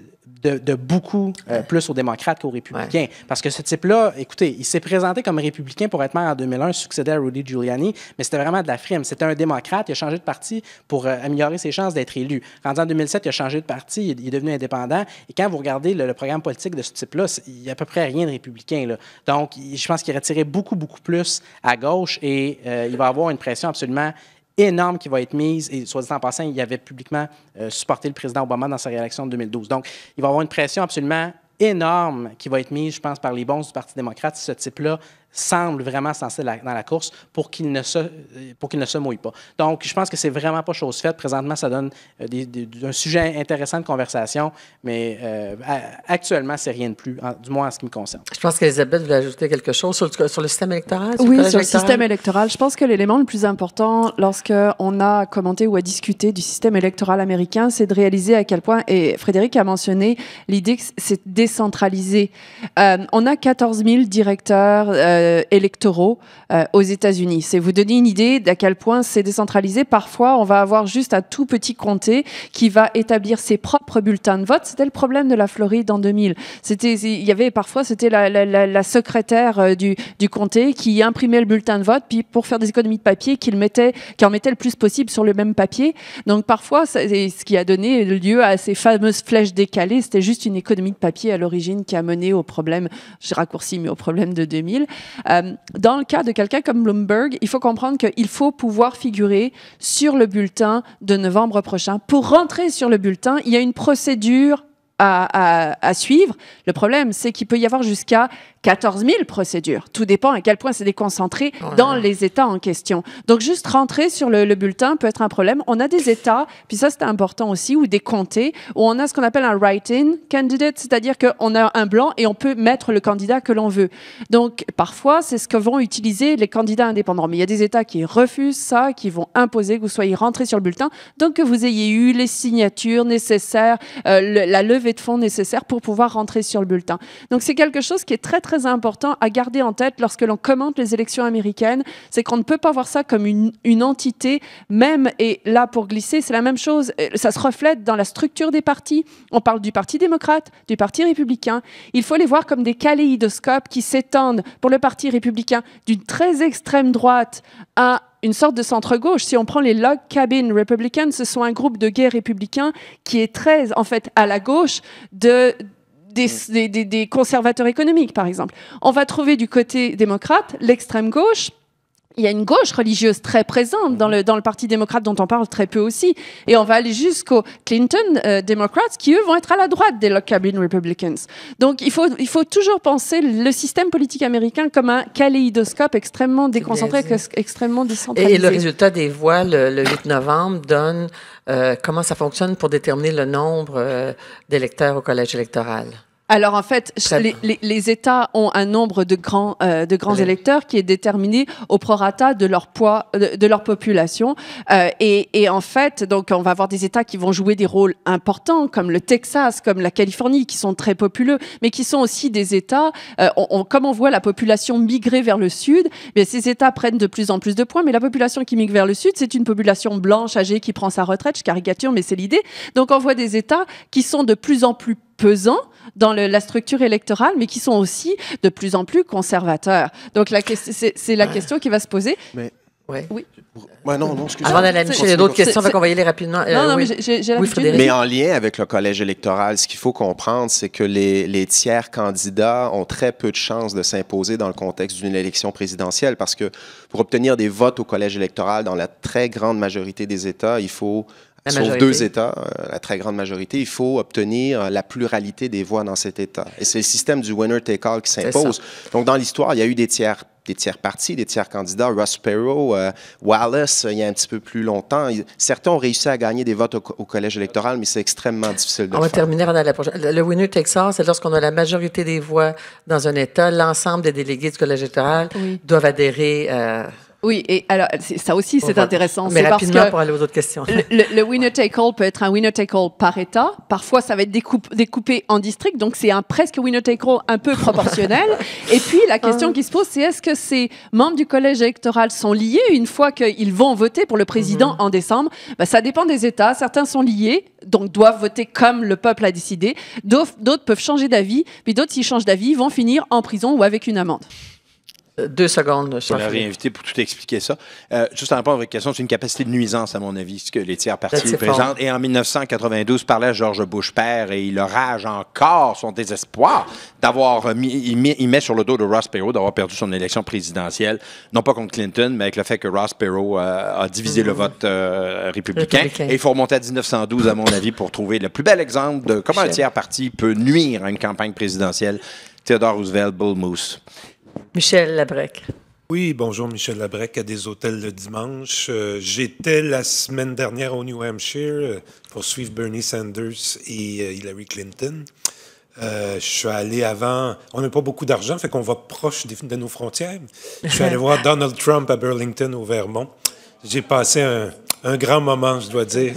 de beaucoup plus aux démocrates qu'aux républicains. Ouais. Parce que ce type-là, écoutez, il s'est présenté comme républicain pour être maire en 2001, succédait à Rudy Giuliani, mais c'était vraiment de la frime. C'était un démocrate, il a changé de parti pour améliorer ses chances d'être élu. Rendu en 2007, il a changé de parti, il est devenu indépendant. Et quand vous regardez le programme politique de ce type-là, il n'y a à peu près rien de républicain, là. Donc, je pense qu'il retirait beaucoup plus à gauche et il va avoir une pression absolument énorme qui va être mise, et soit dit en passant, il avait publiquement supporté le président Obama dans sa réélection de 2012. Donc, il va y avoir une pression absolument énorme qui va être mise, je pense, par les bons du Parti démocrate si ce type-là semble vraiment se lancer dans la course pour qu'il ne se mouille pas. Donc, je pense que c'est vraiment pas chose faite. Présentement, ça donne un sujet intéressant de conversation, mais actuellement, c'est rien de plus, du moins en ce qui me concerne. Je pense qu'Elisabeth voulait ajouter quelque chose sur le système électoral. Oui, sur le système électoral. Je pense que l'élément le plus important lorsqu'on a commenté ou a discuté du système électoral américain, c'est de réaliser à quel point, et Frédéric a mentionné l'idée que c'est décentralisé. On a 14 000 directeurs électoraux aux États-Unis. C'est vous donner une idée d'à quel point c'est décentralisé. Parfois, on va avoir juste un tout petit comté qui va établir ses propres bulletins de vote. C'était le problème de la Floride en 2000. Il y avait parfois, c'était la secrétaire du comté qui imprimait le bulletin de vote, puis pour faire des économies de papier, qui en mettait le plus possible sur le même papier. Donc parfois, ce qui a donné lieu à ces fameuses flèches décalées, c'était juste une économie de papier à l'origine qui a mené au problème, j'ai raccourci, mais au problème de 2000. Dans le cas de quelqu'un comme Bloomberg, il faut comprendre qu'il faut pouvoir figurer sur le bulletin de novembre prochain. Pour rentrer sur le bulletin, il y a une procédure à suivre. Le problème, c'est qu'il peut y avoir jusqu'à 14 000 procédures. Tout dépend à quel point c'est déconcentré dans les États en question. Donc, juste rentrer sur le bulletin peut être un problème. On a des États, puis ça, c'est important aussi, ou des comtés, où on a ce qu'on appelle un write-in candidate, c'est-à-dire qu'on a un blanc et on peut mettre le candidat que l'on veut. Donc, parfois, c'est ce que vont utiliser les candidats indépendants. Mais il y a des États qui refusent ça, qui vont imposer que vous soyez rentré sur le bulletin, donc que vous ayez eu les signatures nécessaires, la levée de fonds nécessaires pour pouvoir rentrer sur le bulletin. Donc, c'est quelque chose qui est très important à garder en tête lorsque l'on commente les élections américaines, c'est qu'on ne peut pas voir ça comme une entité même, et là, pour glisser, c'est la même chose. Ça se reflète dans la structure des partis. On parle du Parti démocrate, du Parti républicain. Il faut les voir comme des kaléidoscopes qui s'étendent pour le Parti républicain d'une très extrême droite à une sorte de centre-gauche. Si on prend les Log Cabin Republicans, ce sont un groupe de gays républicains qui est très, en fait, à la gauche des conservateurs économiques, par exemple. On va trouver du côté démocrate l'extrême gauche. Il y a une gauche religieuse très présente dans le Parti démocrate dont on parle très peu aussi. Et on va aller jusqu'aux Clinton Democrats qui, eux, vont être à la droite des Log Cabin Republicans. Donc, il faut toujours penser le système politique américain comme un kaléidoscope extrêmement déconcentré, extrêmement décentralisé. Et le résultat des voix le 8 novembre donne comment ça fonctionne pour déterminer le nombre d'électeurs au collège électoral. Alors, en fait, les États ont un nombre de grands électeurs qui est déterminé au prorata de leur poids, de leur population. Et en fait, donc, on va avoir des États qui vont jouer des rôles importants, comme le Texas, comme la Californie, qui sont très populeux, mais qui sont aussi des États, comme on voit la population migrer vers le sud, bien, ces États prennent de plus en plus de points, mais la population qui migre vers le sud, c'est une population blanche, âgée, qui prend sa retraite. Je caricature, mais c'est l'idée. Donc, on voit des États qui sont de plus en plus pesants dans la structure électorale, mais qui sont aussi de plus en plus conservateurs. Donc, c'est la question qui va se poser. Mais ouais. Oui. Non, excusez-moi. Avant d'aller chercher d'autres questions, on va y aller rapidement. Mais j'ai l'habitude. Mais en lien avec le collège électoral, ce qu'il faut comprendre, c'est que les tiers candidats ont très peu de chances de s'imposer dans le contexte d'une élection présidentielle, parce que pour obtenir des votes au collège électoral dans la très grande majorité des États, il faut... Sauf 2 États, la très grande majorité, il faut obtenir la pluralité des voix dans cet État. Et c'est le système du winner take all qui s'impose. Donc, dans l'histoire, il y a eu des tiers des tiers partis, des tiers candidats. Ross Perot, Wallace, il y a un petit peu plus longtemps. Certains ont réussi à gagner des votes au collège électoral, mais c'est extrêmement difficile de le faire. On va terminer pendant la prochaine. Le winner takes all, c'est lorsqu'on a la majorité des voix dans un État, l'ensemble des délégués du collège électoral doivent adhérer Oui, et alors, ça aussi, c'est intéressant. Mais rapidement, pour aller aux autres questions. Le winner-take-all peut être un winner-take-all par État. Parfois, ça va être découpé en districts, donc c'est un presque winner-take-all un peu proportionnel. Et puis, la question qui se pose, c'est est-ce que ces membres du collège électoral sont liés une fois qu'ils vont voter pour le président en décembre? Ben, ça dépend des États. Certains sont liés, donc doivent voter comme le peuple a décidé. D'autres peuvent changer d'avis, puis d'autres, s'ils changent d'avis, vont finir en prison ou avec une amende. 2 secondes. Je l'ai réinvité pour tout expliquer ça. Juste en rapport avec la question, c'est une capacité de nuisance, à mon avis, ce que les tiers partis présentent. Et en 1992, parlait à George Bush père et il rage encore son désespoir d'avoir il met sur le dos de Ross Perot d'avoir perdu son élection présidentielle, non pas contre Clinton, mais avec le fait que Ross Perot a divisé le vote républicain. Et il faut remonter à 1912, à mon avis, pour trouver le plus bel exemple de comment un tiers parti peut nuire à une campagne présidentielle. Theodore Roosevelt, Bull Moose. Michel Labrec. Oui, bonjour, Michel Labrec à Des Hôtels le dimanche. J'étais la semaine dernière au New Hampshire pour suivre Bernie Sanders et Hillary Clinton. Je suis allé avant... On n'a pas beaucoup d'argent, fait qu'on va proche de nos frontières. Je suis allé voir Donald Trump à Burlington, au Vermont. J'ai passé un grand moment, je dois dire.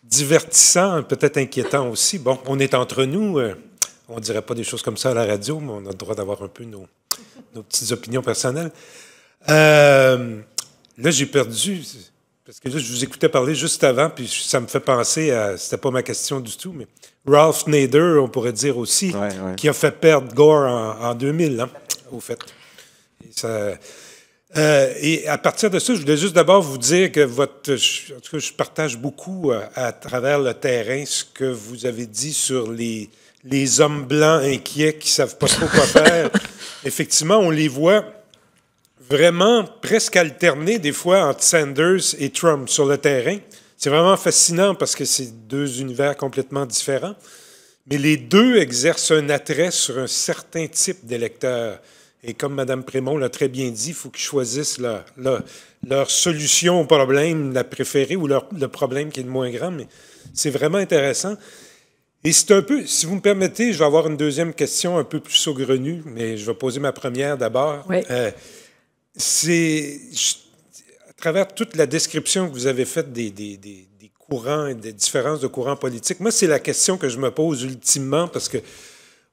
Divertissant, peut-être inquiétant aussi. Bon, on est entre nous... On ne dirait pas des choses comme ça à la radio, mais on a le droit d'avoir un peu nos petites opinions personnelles. Là, j'ai perdu, parce que là, je vous écoutais parler juste avant, puis ça me fait penser à, c'était pas ma question du tout, mais Ralph Nader, on pourrait dire aussi, qui a fait perdre Gore en 2000, hein, au fait. Et à partir de ça, je voulais juste d'abord vous dire que en tout cas, je partage beaucoup à travers le terrain ce que vous avez dit sur les hommes blancs inquiets qui ne savent pas trop quoi faire. Effectivement, on les voit vraiment presque alterner des fois entre Sanders et Trump sur le terrain. C'est vraiment fascinant parce que c'est deux univers complètement différents. Mais les deux exercent un attrait sur un certain type d'électeurs. Et comme Mme Prémont l'a très bien dit, il faut qu'ils choisissent leur solution au problème, la préférée, ou le problème qui est le moins grand. Mais c'est vraiment intéressant. Et c'est un peu, si vous me permettez, je vais avoir une deuxième question un peu plus saugrenue, mais je vais poser ma première d'abord. Oui. À travers toute la description que vous avez faite des courants et des différences de courants politiques, moi, c'est la question que je me pose ultimement, parce que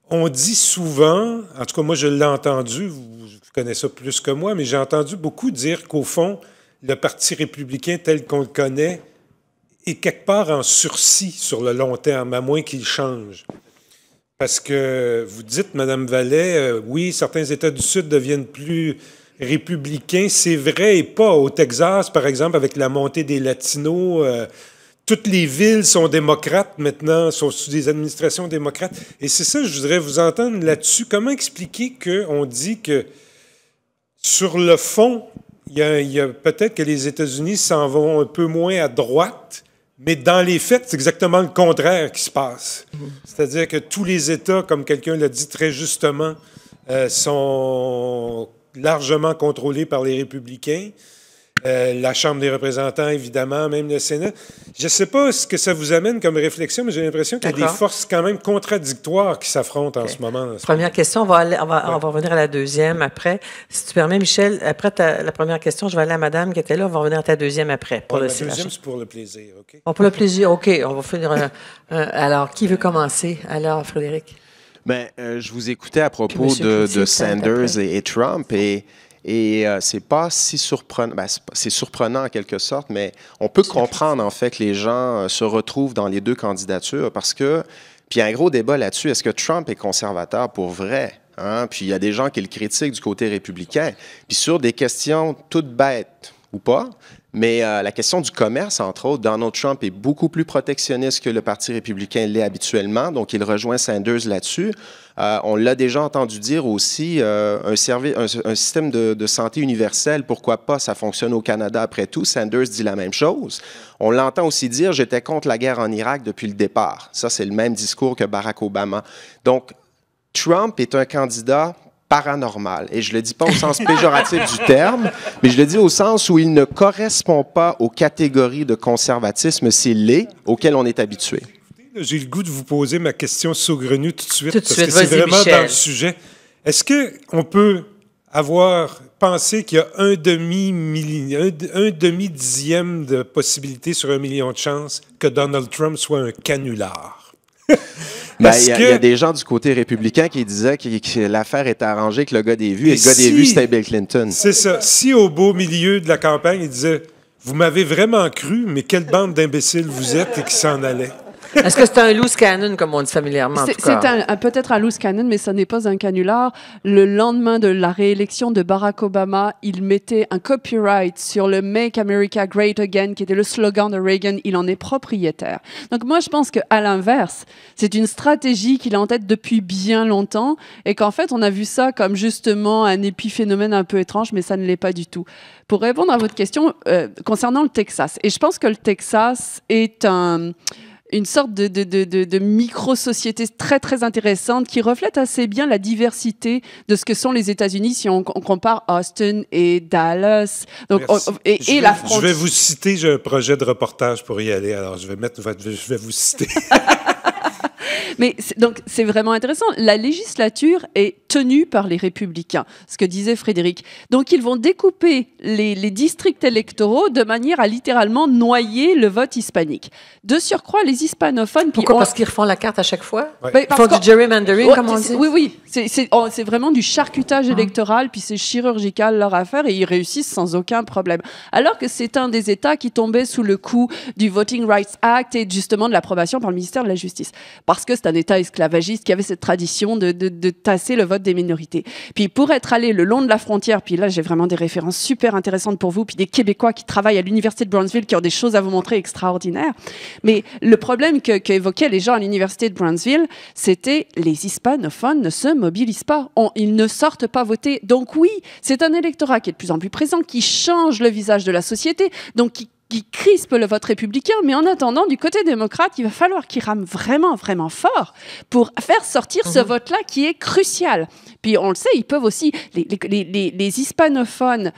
on dit souvent, en tout cas, moi, je l'ai entendu, vous connaissez ça plus que moi, mais j'ai entendu beaucoup dire qu'au fond, le Parti républicain tel qu'on le connaît est quelque part en sursis sur le long terme, à moins qu'il change. Parce que vous dites, Mme Vallet, oui, certains États du Sud deviennent plus républicains. C'est vrai et pas. Au Texas, par exemple, avec la montée des Latinos, toutes les villes sont démocrates maintenant, sont sous des administrations démocrates. Et c'est ça, je voudrais vous entendre là-dessus. Comment expliquer qu'on dit que, sur le fond, il y a peut-être que les États-Unis s'en vont un peu moins à droite, mais dans les faits, c'est exactement le contraire qui se passe. C'est-à-dire que tous les États, comme quelqu'un l'a dit très justement, sont largement contrôlés par les républicains. La Chambre des représentants, évidemment, même le Sénat. Je ne sais pas ce que ça vous amène comme réflexion, mais j'ai l'impression qu'il y a des forces quand même contradictoires qui s'affrontent en ce moment. Première question, on va revenir à la deuxième après. Si tu permets, Michel, après la première question, je vais aller à madame qui était là, on va revenir à ta deuxième après. La deuxième, c'est pour le plaisir, OK? Pour le plaisir, OK, on va finir. Alors, qui veut commencer? Alors, Frédéric. Bien, je vous écoutais à propos de Sanders et Trump, et c'est pas si surprenant, c'est surprenant en quelque sorte, mais on peut comprendre en fait que les gens se retrouvent dans les deux candidatures parce que, puis il y a un gros débat là-dessus, est-ce que Trump est conservateur pour vrai? Hein? Puis il y a des gens qui le critiquent du côté républicain. Puis sur des questions toutes bêtes ou pas, mais la question du commerce, entre autres, Donald Trump est beaucoup plus protectionniste que le Parti républicain l'est habituellement, donc il rejoint Sanders là-dessus. On l'a déjà entendu dire aussi, un système de santé universel, pourquoi pas, ça fonctionne au Canada après tout. Sanders dit la même chose. On l'entend aussi dire, j'étais contre la guerre en Irak depuis le départ. Ça, c'est le même discours que Barack Obama. Donc, Trump est un candidat paranormal. Et je le dis pas au sens péjoratif du terme, mais je le dis au sens où il ne correspond pas aux catégories de conservatisme, auxquelles on est habitué. J'ai le goût de vous poser ma question saugrenue tout de suite, parce que c'est vraiment dans le sujet. Est-ce qu'on peut penser qu'il y a un demi-dixième de possibilité sur 1 million de chances que Donald Trump soit un canular? Il y a des gens du côté républicain qui disaient que l'affaire était arrangée, que le gars des vues, et le gars des vues, c'était Bill Clinton. C'est ça. Si au beau milieu de la campagne, il disait « Vous m'avez vraiment cru, mais quelle bande d'imbéciles vous êtes » et qui s'en allait. Est-ce que c'est un loose cannon, comme on dit familièrement? C'est peut-être un loose cannon, mais ce n'est pas un canular. Le lendemain de la réélection de Barack Obama, il mettait un copyright sur le Make America Great Again, qui était le slogan de Reagan. Il en est propriétaire. Donc moi, je pense qu'à l'inverse, c'est une stratégie qu'il a en tête depuis bien longtemps et qu'en fait, on a vu ça comme justement un épiphénomène un peu étrange, mais ça ne l'est pas du tout. Pour répondre à votre question concernant le Texas, et je pense que le Texas est une sorte de micro-société très, très intéressante qui reflète assez bien la diversité de ce que sont les États-Unis si on compare Austin et Dallas. Donc, et la France. Je vais vous citer, j'ai un projet de reportage pour y aller, alors je vais vous citer. Mais donc, c'est vraiment intéressant. La législature est tenue par les républicains, ce que disait Frédéric. Donc, ils vont découper les districts électoraux de manière à littéralement noyer le vote hispanique. De surcroît, les hispanophones... Pourquoi? Parce qu'ils refont la carte à chaque fois? Ils font du gerrymandering, comme on dit? Oui. C'est vraiment du charcutage électoral, puis c'est chirurgical leur affaire, et ils réussissent sans aucun problème. Alors que c'est un des États qui tombait sous le coup du Voting Rights Act et justement de l'approbation par le ministère de la Justice. Parce que c'est un État esclavagiste qui avait cette tradition de tasser le vote des minorités. Puis pour être allé le long de la frontière, puis là j'ai vraiment des références super intéressantes pour vous, puis des Québécois qui travaillent à l'Université de Brownsville qui ont des choses à vous montrer extraordinaires. Mais le problème qu'évoquaient les gens à l'Université de Brownsville, c'était les hispanophones ne se mobilisent pas. Ils ne sortent pas voter. Donc oui, c'est un électorat qui est de plus en plus présent, qui change le visage de la société, donc qui crispe le vote républicain, mais en attendant, du côté démocrate, il va falloir qu'ils rament vraiment, vraiment fort pour faire sortir ce vote-là qui est crucial. Puis on le sait, ils peuvent aussi... Les hispanophones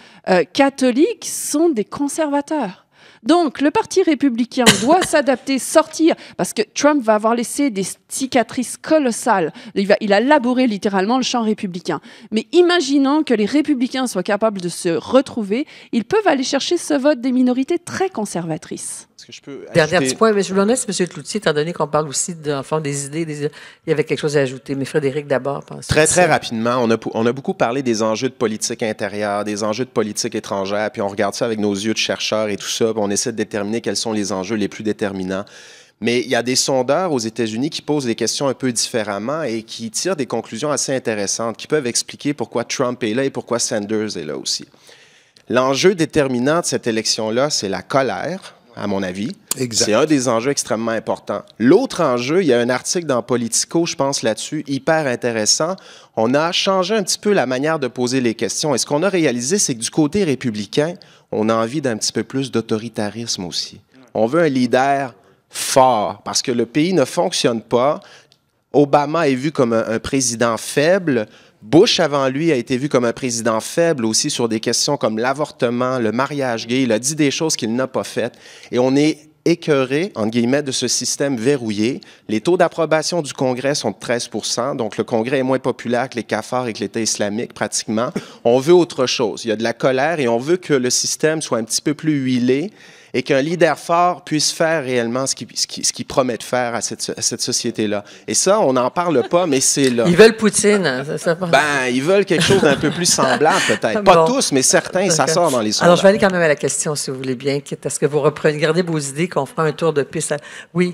catholiques sont des conservateurs. Donc, le Parti républicain doit s'adapter, sortir, parce que Trump va avoir laissé des cicatrices colossales. Il a labouré littéralement le champ républicain. Mais imaginons que les républicains soient capables de se retrouver, ils peuvent aller chercher ce vote des minorités très conservatrices. Dernier petit point, M. Blonès, M. Cloutier, étant donné qu'on parle aussi des idées, il y avait quelque chose à ajouter. Mais Frédéric, d'abord. Très, très rapidement, on a beaucoup parlé des enjeux de politique intérieure, des enjeux de politique étrangère, puis on regarde ça avec nos yeux de chercheurs et tout ça, puis on essaie de déterminer quels sont les enjeux les plus déterminants. Mais il y a des sondeurs aux États-Unis qui posent des questions un peu différemment et qui tirent des conclusions assez intéressantes, qui peuvent expliquer pourquoi Trump est là et pourquoi Sanders est là aussi. L'enjeu déterminant de cette élection-là, c'est la colère, à mon avis. C'est un des enjeux extrêmement importants. L'autre enjeu, il y a un article dans Politico, je pense là-dessus, hyper intéressant. On a changé un petit peu la manière de poser les questions. Et ce qu'on a réalisé, c'est que du côté républicain, on a envie d'un petit peu plus d'autoritarisme aussi. On veut un leader fort, parce que le pays ne fonctionne pas. Obama est vu comme un président faible. Bush, avant lui, a été vu comme un président faible aussi sur des questions comme l'avortement, le mariage gay. Il a dit des choses qu'il n'a pas faites. Et on est écœuré, entre guillemets, de ce système verrouillé. Les taux d'approbation du Congrès sont de 13 %, donc le Congrès est moins populaire que les cafards et que l'État islamique, pratiquement. On veut autre chose. Il y a de la colère et on veut que le système soit un petit peu plus huilé et qu'un leader fort puisse faire réellement ce qu'il promet de faire à cette société-là. Et ça, on n'en parle pas, mais c'est là. Ils veulent Poutine. Ils veulent quelque chose d'un peu plus semblable, peut-être. Pas tous, mais certains, ça sort dans les sondages. Alors, je vais aller quand même à la question, si vous voulez bien. Est-ce que vous gardez vos idées, qu'on fera un tour de piste? Oui.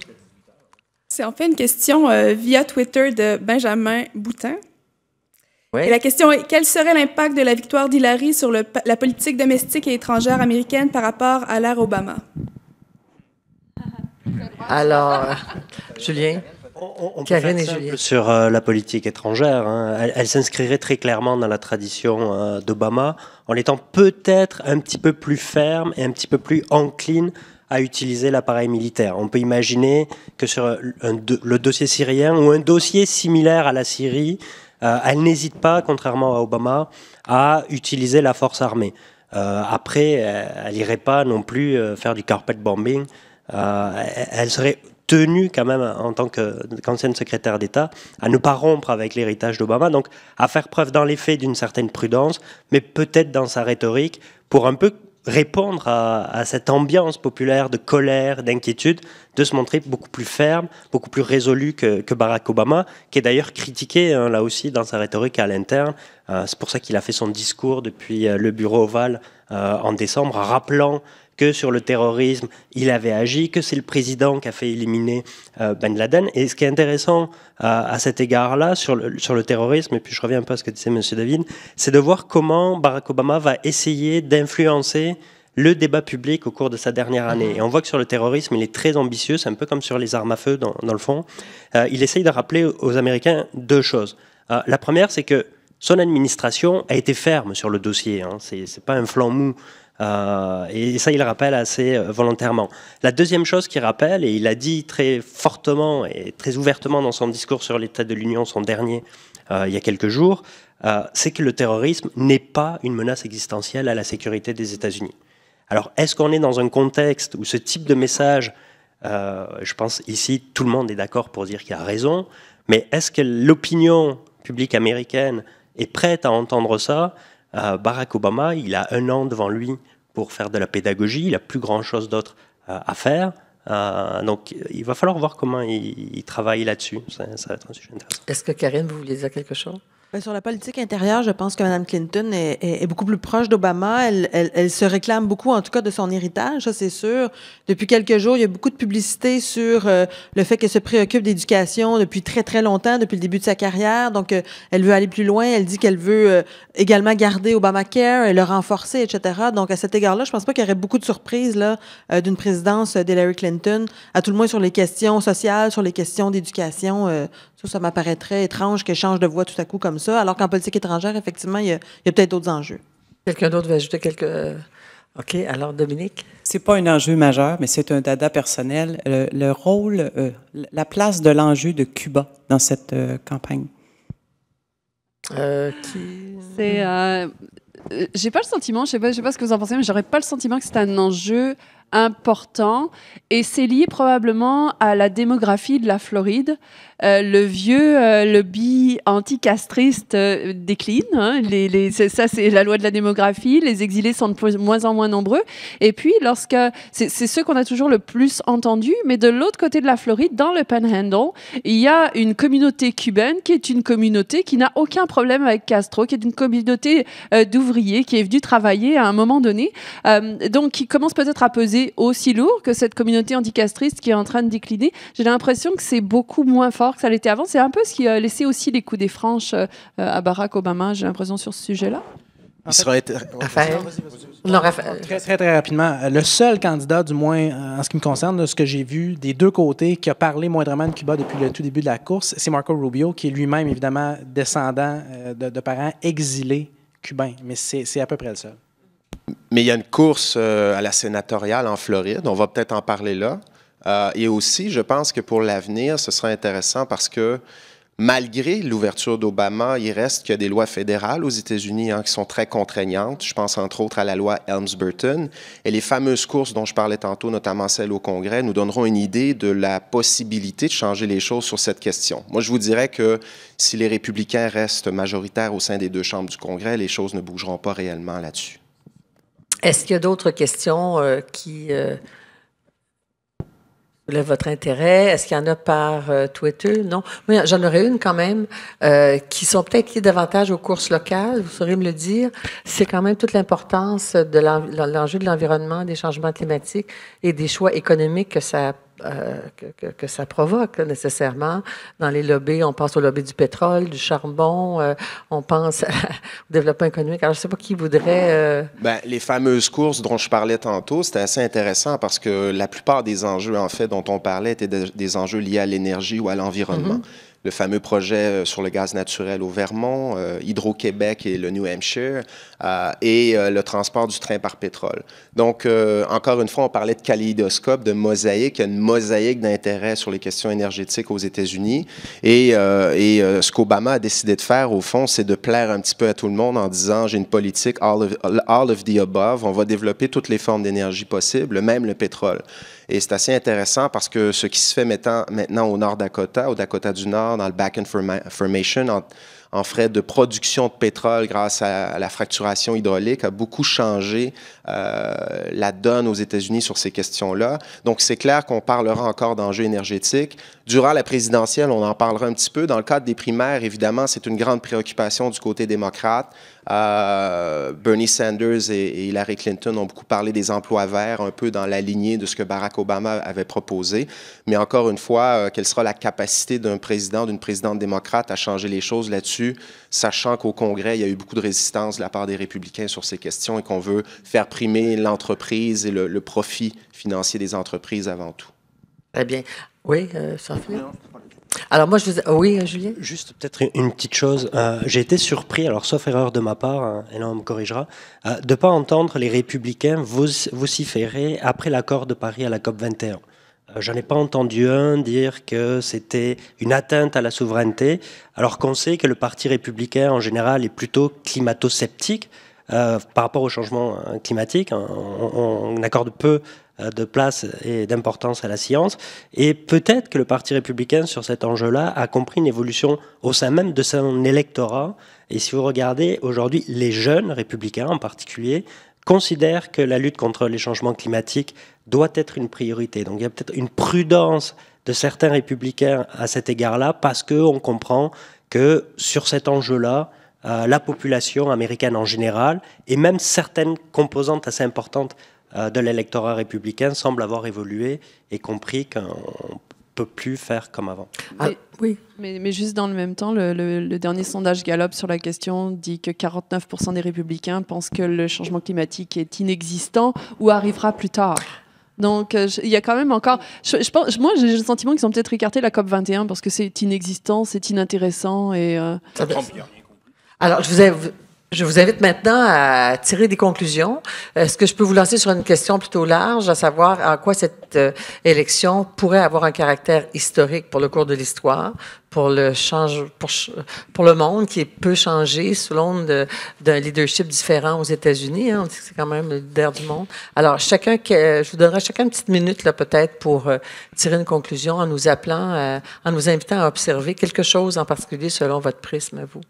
C'est en fait une question via Twitter de Benjamin Boutin. Oui. Et la question est, quel serait l'impact de la victoire d'Hillary sur la politique domestique et étrangère américaine par rapport à l'ère Obama? Alors, Julien? On peut faire simple sur la politique étrangère. Hein. Elle s'inscrirait très clairement dans la tradition d'Obama, en étant peut-être un petit peu plus ferme et un petit peu plus encline à utiliser l'appareil militaire. On peut imaginer que sur le dossier syrien ou un dossier similaire à la Syrie, elle n'hésite pas, contrairement à Obama, à utiliser la force armée. Après, elle n'irait pas non plus faire du carpet bombing. Elle serait tenue quand même, en tant qu'ancienne secrétaire d'État, à ne pas rompre avec l'héritage d'Obama, donc à faire preuve dans les faits d'une certaine prudence, mais peut-être dans sa rhétorique, pour un peu répondre à cette ambiance populaire de colère, d'inquiétude, de se montrer beaucoup plus ferme, beaucoup plus résolu que Barack Obama, qui est d'ailleurs critiqué, hein, là aussi, dans sa rhétorique à l'interne. C'est pour ça qu'il a fait son discours depuis le bureau ovale en décembre, rappelant que sur le terrorisme, il avait agi, que c'est le président qui a fait éliminer Ben Laden. Et ce qui est intéressant à cet égard-là, sur le terrorisme, et puis je reviens un peu à ce que disait M. David, c'est de voir comment Barack Obama va essayer d'influencer le débat public au cours de sa dernière année. Et on voit que sur le terrorisme, il est très ambitieux, c'est un peu comme sur les armes à feu dans le fond. Il essaye de rappeler aux Américains deux choses. La première, c'est que son administration a été ferme sur le dossier. Hein. C'est pas un flanc mou. Et ça, il le rappelle assez volontairement. La deuxième chose qu'il rappelle, et il a dit très fortement et très ouvertement dans son discours sur l'état de l'Union, son dernier, il y a quelques jours, c'est que le terrorisme n'est pas une menace existentielle à la sécurité des États-Unis. Alors, est-ce qu'on est dans un contexte où ce type de message, je pense ici, tout le monde est d'accord pour dire qu'il a raison, mais est-ce que l'opinion publique américaine est prête à entendre ça? Barack Obama, il a 1 an devant lui pour faire de la pédagogie, il n'a plus grand-chose d'autre à faire. Donc, il va falloir voir comment il travaille là-dessus. Ça va être un sujet intéressant. Est-ce que Karine, vous voulez dire quelque chose? Sur la politique intérieure, je pense que Mme Clinton est beaucoup plus proche d'Obama. Elle se réclame beaucoup, en tout cas, de son héritage, ça c'est sûr. Depuis quelques jours, il y a beaucoup de publicité sur le fait qu'elle se préoccupe d'éducation depuis très, très longtemps, depuis le début de sa carrière. Donc, elle veut aller plus loin. Elle dit qu'elle veut également garder Obamacare et le renforcer, etc. Donc, à cet égard-là, je pense pas qu'il y aurait beaucoup de surprises là, d'une présidence d'Hillary Clinton, à tout le moins sur les questions sociales, sur les questions d'éducation. Ça m'apparaîtrait étrange qu'elle change de voix tout à coup comme ça, alors qu'en politique étrangère, effectivement, il y a peut-être d'autres enjeux. Quelqu'un d'autre veut ajouter quelque... OK, alors Dominique? C'est pas un enjeu majeur, mais c'est un dada personnel. Le rôle, la place de l'enjeu de Cuba dans cette campagne. C'est... j'ai pas le sentiment, je sais pas ce que vous en pensez, mais j'aurais pas le sentiment que c'est un enjeu important, et c'est lié probablement à la démographie de la Floride. Le vieux lobby anticastriste décline. Hein, ça, c'est la loi de la démographie. Les exilés sont de moins en moins nombreux. Et puis, c'est ceux qu'on a toujours le plus entendus, mais de l'autre côté de la Floride, dans le Panhandle, il y a une communauté cubaine qui est une communauté qui n'a aucun problème avec Castro, qui est une communauté d'ouvriers qui est venue travailler à un moment donné, donc qui commence peut-être à peser aussi lourd que cette communauté anticastriste qui est en train de décliner. J'ai l'impression que c'est beaucoup moins fort que ça l'était avant. C'est un peu ce qui a laissé aussi les coups des franches à Barack Obama, j'ai l'impression, sur ce sujet-là. Il sera Raphaël. Très, très, très rapidement. Le seul candidat, du moins en ce qui me concerne, de ce que j'ai vu des deux côtés, qui a parlé moindrement de Cuba depuis le tout début de la course, c'est Marco Rubio, qui est lui-même, évidemment, descendant de parents exilés cubains. Mais c'est à peu près le seul. Mais il y a une course à la sénatoriale en Floride. On va peut-être en parler là. Et aussi, je pense que pour l'avenir, ce sera intéressant parce que malgré l'ouverture d'Obama, il reste qu'il y a des lois fédérales aux États-Unis qui sont très contraignantes. Je pense entre autres à la loi Helms-Burton. Et les fameuses courses dont je parlais tantôt, notamment celle au Congrès, nous donneront une idée de la possibilité de changer les choses sur cette question. Moi, je vous dirais que si les républicains restent majoritaires au sein des deux chambres du Congrès, les choses ne bougeront pas réellement là-dessus. Est-ce qu'il y a d'autres questions qui soulèvent votre intérêt? Est-ce qu'il y en a par Twitter? Non. Oui, j'en aurais une quand même, qui sont peut-être liées davantage aux courses locales, vous saurez me le dire. C'est quand même toute l'importance de l'enjeu de l'environnement, des changements climatiques et des choix économiques que ça provoque nécessairement. Dans les lobbies, on pense au lobby du pétrole, du charbon, on pense au développement économique. Alors, je ne sais pas qui voudrait... Les fameuses courses dont je parlais tantôt, c'était assez intéressant parce que la plupart des enjeux, en fait, dont on parlait étaient des enjeux liés à l'énergie ou à l'environnement. le fameux projet sur le gaz naturel au Vermont, Hydro-Québec et le New Hampshire, et le transport du train par pétrole. Donc, encore une fois, on parlait de kaléidoscope, de mosaïque. Il y a une mosaïque d'intérêts sur les questions énergétiques aux États-Unis. Et ce qu'Obama a décidé de faire, au fond, c'est de plaire un petit peu à tout le monde en disant, j'ai une politique all of the above. On va développer toutes les formes d'énergie possibles, même le pétrole. Et c'est assez intéressant parce que ce qui se fait maintenant au Nord Dakota, au Dakota du Nord, dans le Bakken Formation, en frais de production de pétrole grâce à la fracturation hydraulique, a beaucoup changé la donne aux États-Unis sur ces questions-là. Donc, c'est clair qu'on parlera encore d'enjeux énergétiques. Durant la présidentielle, on en parlera un petit peu. Dans le cadre des primaires, évidemment, c'est une grande préoccupation du côté démocrate. Bernie Sanders et Hillary Clinton ont beaucoup parlé des emplois verts, un peu dans la lignée de ce que Barack Obama avait proposé. Mais encore une fois, quelle sera la capacité d'un président, d'une présidente démocrate à changer les choses là-dessus, sachant qu'au Congrès, il y a eu beaucoup de résistance de la part des républicains sur ces questions et qu'on veut faire primer l'entreprise et le profit financier des entreprises avant tout. Très bien. Oui, Sophie? Alors moi, oui, Julien? Juste peut-être une petite chose. J'ai été surpris, alors sauf erreur de ma part, et là on me corrigera, de ne pas entendre les républicains vociférer après l'accord de Paris à la COP21. J'en ai pas entendu un dire que c'était une atteinte à la souveraineté, alors qu'on sait que le Parti républicain en général est plutôt climato-sceptique par rapport au changement climatique. On accorde peu de place et d'importance à la science. Et peut-être que le Parti républicain, sur cet enjeu-là, a compris une évolution au sein même de son électorat. Et si vous regardez aujourd'hui, les jeunes républicains en particulier considèrent que la lutte contre les changements climatiques doit être une priorité. Donc il y a peut-être une prudence de certains républicains à cet égard-là, parce qu'on comprend que sur cet enjeu-là, la population américaine en général, et même certaines composantes assez importantes de l'électorat républicain semblent avoir évolué et compris qu'on ne peut plus faire comme avant. Oui. Mais juste dans le même temps, le dernier sondage Gallup sur la question dit que 49% des républicains pensent que le changement climatique est inexistant ou arrivera plus tard. Donc, il y a quand même encore... moi, j'ai le sentiment qu'ils ont peut-être écarté la COP21 parce que c'est inexistant, c'est inintéressant et... Alors, je vous invite maintenant à tirer des conclusions. Est-ce que je peux vous lancer sur une question plutôt large, à savoir en quoi cette élection pourrait avoir un caractère historique pour le cours de l'histoire, pour le monde qui peut changer selon d'un leadership différent aux États-Unis. Hein, on dit que c'est quand même le leader du monde. Alors, je vous donnerai chacun une petite minute là peut-être pour tirer une conclusion en nous appelant, en nous invitant à observer quelque chose en particulier selon votre prisme à vous.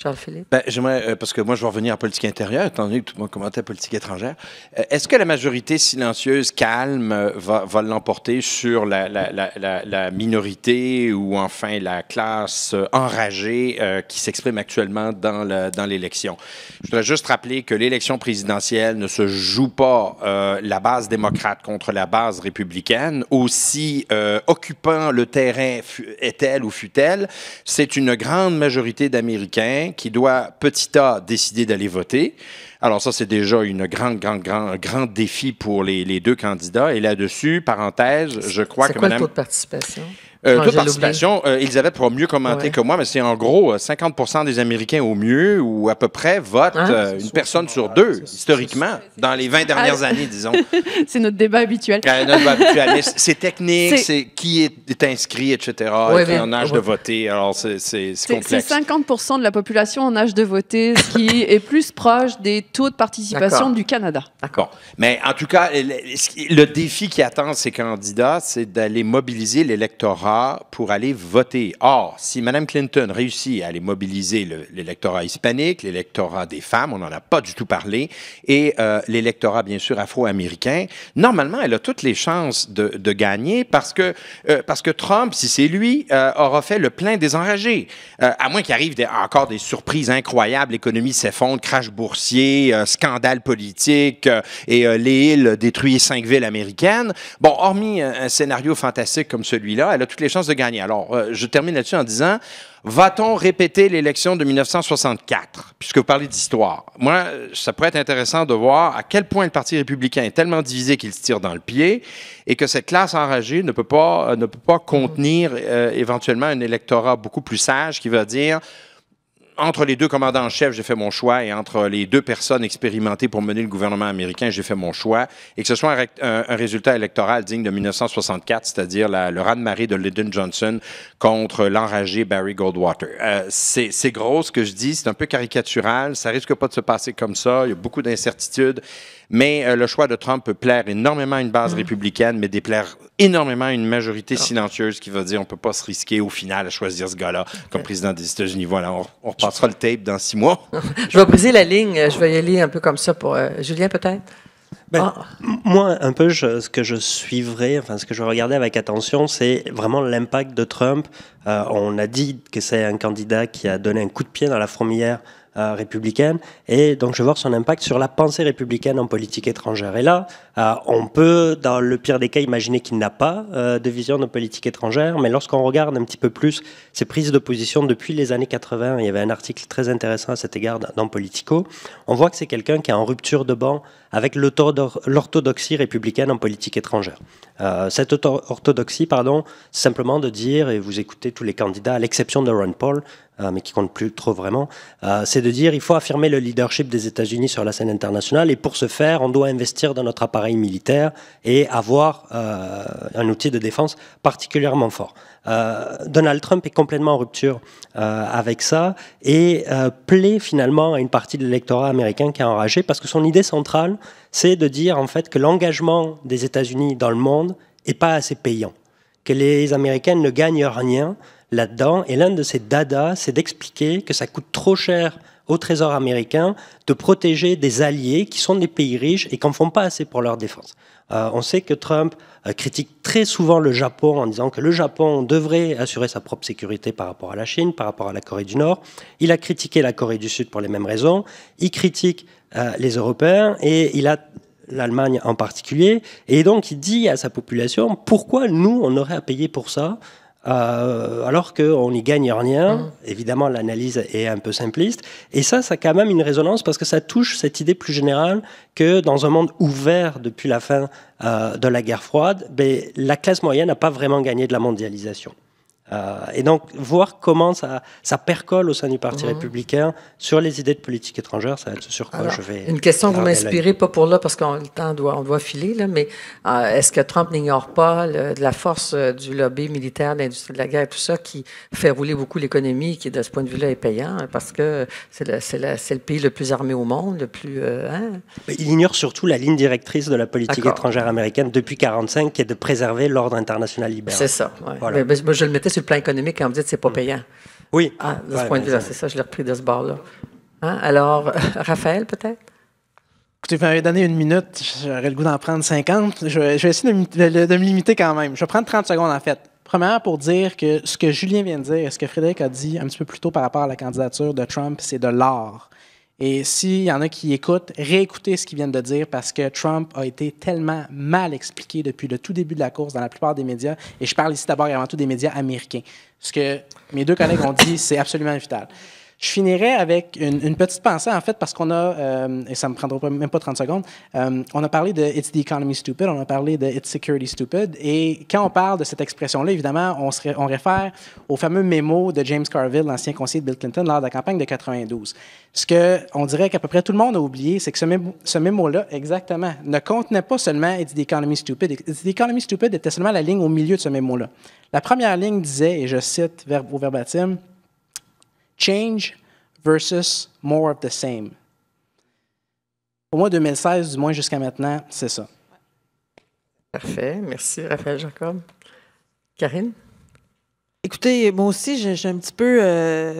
Charles-Philippe? J'aimerais, parce que moi, je vais revenir en politique intérieure, étant donné que tout le monde commentait politique étrangère. Est-ce que la majorité silencieuse, calme, va l'emporter sur la minorité ou enfin la classe enragée qui s'exprime actuellement dans l'élection? Je voudrais juste rappeler que l'élection présidentielle ne se joue pas la base démocrate contre la base républicaine, aussi occupant le terrain est-elle ou fut-elle. C'est une grande majorité d'Américains qui doit, petit a, décider d'aller voter. Alors ça, c'est déjà un grand défi pour les deux candidats. Et là-dessus, parenthèse, je crois que Madame... C'est quoi le taux de participation? Taux de participation, Elisabeth pourra mieux commenter que moi, mais c'est en gros 50% des Américains au mieux, ou à peu près, votent une personne sur deux, historiquement, dans les 20 dernières années, disons. C'est notre débat habituel. Notre débat habituel. C'est technique, c'est qui est inscrit, etc., en âge de voter. Alors, c'est complexe. C'est 50% de la population en âge de voter, ce qui est plus proche des taux de participation du Canada. D'accord. Mais en tout cas, le défi qui attend ces candidats, c'est d'aller mobiliser l'électorat pour aller voter. Or, si Mme Clinton réussit à aller mobiliser l'électorat hispanique, l'électorat des femmes, on n'en a pas du tout parlé, et l'électorat, bien sûr, afro-américain, normalement, elle a toutes les chances de gagner parce que Trump, si c'est lui, aura fait le plein des enragés. À moins qu'il arrive encore des surprises incroyables, l'économie s'effondre, crash boursier, scandale politique, et les Hill détruisent 5 villes américaines. Bon, hormis un scénario fantastique comme celui-là, elle a tout toutes les chances de gagner. Alors, je termine là-dessus en disant, va-t-on répéter l'élection de 1964? Puisque vous parlez d'histoire. Moi, ça pourrait être intéressant de voir à quel point le Parti républicain est tellement divisé qu'il se tire dans le pied et que cette classe enragée ne peut pas contenir éventuellement un électorat beaucoup plus sage qui va dire... Entre les deux commandants en chef, j'ai fait mon choix, et entre les deux personnes expérimentées pour mener le gouvernement américain, j'ai fait mon choix, et que ce soit un résultat électoral digne de 1964, c'est-à-dire le raz-de-marée de Lyndon Johnson contre l'enragé Barry Goldwater. C'est gros ce que je dis, c'est un peu caricatural, ça risque pas de se passer comme ça, il y a beaucoup d'incertitudes, mais le choix de Trump peut plaire énormément à une base républicaine, mais déplaire énormément à une majorité silencieuse qui va dire on peut pas se risquer au final à choisir ce gars-là comme président des États-Unis. Voilà, on repassera le tape dans 6 mois. Je vais briser la ligne, je vais y aller un peu comme ça pour Julien peut-être. Moi, un peu, ce que je suivrai, enfin ce que je regardais avec attention, c'est vraiment l'impact de Trump. On a dit que c'est un candidat qui a donné un coup de pied dans la fourmilière républicaine, et donc je vais voir son impact sur la pensée républicaine en politique étrangère. Et là, on peut, dans le pire des cas, imaginer qu'il n'a pas de vision de politique étrangère, mais lorsqu'on regarde un petit peu plus ses prises de position depuis les années 80, il y avait un article très intéressant à cet égard dans Politico, on voit que c'est quelqu'un qui est en rupture de banc avec l'orthodoxie républicaine en politique étrangère. Cette orthodoxie, c'est simplement de dire, et vous écoutez tous les candidats, à l'exception de Ron Paul, mais qui compte plus trop vraiment, c'est de dire il faut affirmer le leadership des États-Unis sur la scène internationale, et pour ce faire, on doit investir dans notre appareil militaire et avoir un outil de défense particulièrement fort. Donald Trump est complètement en rupture avec ça et plaît finalement à une partie de l'électorat américain qui est enragé, parce que son idée centrale, c'est de dire en fait que l'engagement des États-Unis dans le monde n'est pas assez payant, que les Américains ne gagnent rien là-dedans, et l'un de ces dadas, c'est d'expliquer que ça coûte trop cher au Trésor américain de protéger des alliés qui sont des pays riches et qui n'en font pas assez pour leur défense. On sait que Trump critique très souvent le Japon en disant que le Japon devrait assurer sa propre sécurité par rapport à la Chine, par rapport à la Corée du Nord. Il a critiqué la Corée du Sud pour les mêmes raisons. Il critique les Européens, et il a l'Allemagne en particulier. Et donc il dit à sa population, pourquoi nous, on aurait à payer pour ça alors qu'on n'y gagne rien. Évidemment, l'analyse est un peu simpliste. Et ça a quand même une résonance, parce que ça touche cette idée plus générale que dans un monde ouvert depuis la fin de la guerre froide, la classe moyenne n'a pas vraiment gagné de la mondialisation. Et donc, voir comment ça percole au sein du Parti républicain sur les idées de politique étrangère, ça va être sur quoi je vais... Une question que vous m'inspirez, pas pour là, parce qu'on le temps on doit filer, là, mais est-ce que Trump n'ignore pas de la force du lobby militaire, de l'industrie de la guerre, tout ça, qui fait rouler beaucoup l'économie, qui, de ce point de vue-là, est payant, parce que c'est le pays le plus armé au monde, le plus... Il ignore surtout la ligne directrice de la politique étrangère américaine depuis 1945, qui est de préserver l'ordre international libéral. C'est ça, ouais. Voilà. Mais moi, je le mettais sur le plan économique quand vous dites que c'est pas payant. Oui. De ce point de vue-là, c'est ça, je l'ai repris de ce bord-là. Alors, Raphaël, peut-être? Écoutez, vous m'avez donné 1 minute, j'aurais le goût d'en prendre 50. Je vais essayer de me limiter quand même. Je vais prendre 30 secondes, en fait. Premièrement, pour dire que ce que Julien vient de dire et ce que Frédéric a dit un petit peu plus tôt par rapport à la candidature de Trump, c'est de l'art. Et s'il y en a qui écoutent, réécoutez ce qu'ils viennent de dire, parce que Trump a été tellement mal expliqué depuis le tout début de la course dans la plupart des médias. Et je parle ici d'abord et avant tout des médias américains. Ce que mes 2 collègues ont dit, c'est absolument vital. Je finirai avec une petite pensée, en fait, parce qu'on a, et ça ne me prendra même pas 30 secondes, on a parlé de « It's the economy stupid », on a parlé de « It's security stupid », et quand on parle de cette expression-là, évidemment, on réfère au fameux mémo de James Carville, l'ancien conseiller de Bill Clinton, lors de la campagne de 92. Ce qu'on dirait qu'à peu près tout le monde a oublié, c'est que ce mémo-là, exactement, ne contenait pas seulement « It's the economy stupid ». « It's the economy stupid » était seulement la ligne au milieu de ce mémo-là. La première ligne disait, et je cite au verbatim, Change versus more of the same. Pour moi, 2016, du moins jusqu'à maintenant, c'est ça. Parfait. Merci, Raphaël Jacob. Karine? Écoutez, moi aussi, je suis un petit peu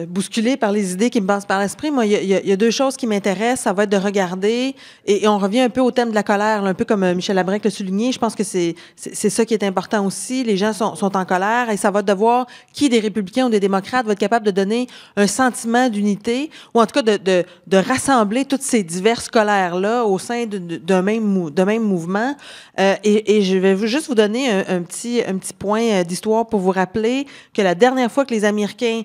bousculée par les idées qui me passent par l'esprit. Moi, il y a deux choses qui m'intéressent. Ça va être de regarder, et on revient un peu au thème de la colère, là, un peu comme Michel Labrec l'a souligné. Je pense que c'est ça qui est important aussi. Les gens sont en colère, et ça va être de voir qui des républicains ou des démocrates va être capable de donner un sentiment d'unité, ou en tout cas de rassembler toutes ces diverses colères-là au sein d'un même mouvement. Et je vais juste vous donner un petit point d'histoire pour vous rappeler que la dernière fois que les Américains,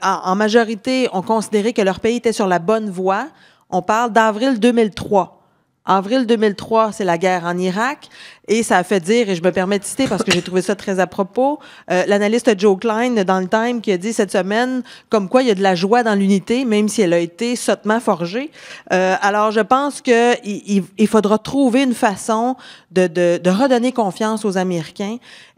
en majorité, ont considéré que leur pays était sur la bonne voie, on parle d'avril 2003. Avril 2003, c'est la guerre en Irak, et ça a fait dire, et je me permets de citer parce que j'ai trouvé ça très à propos, l'analyste Joe Klein dans le Time qui a dit cette semaine comme quoi il y a de la joie dans l'unité, même si elle a été sottement forgée. Alors, je pense qu'il faudra trouver une façon de redonner confiance aux Américains.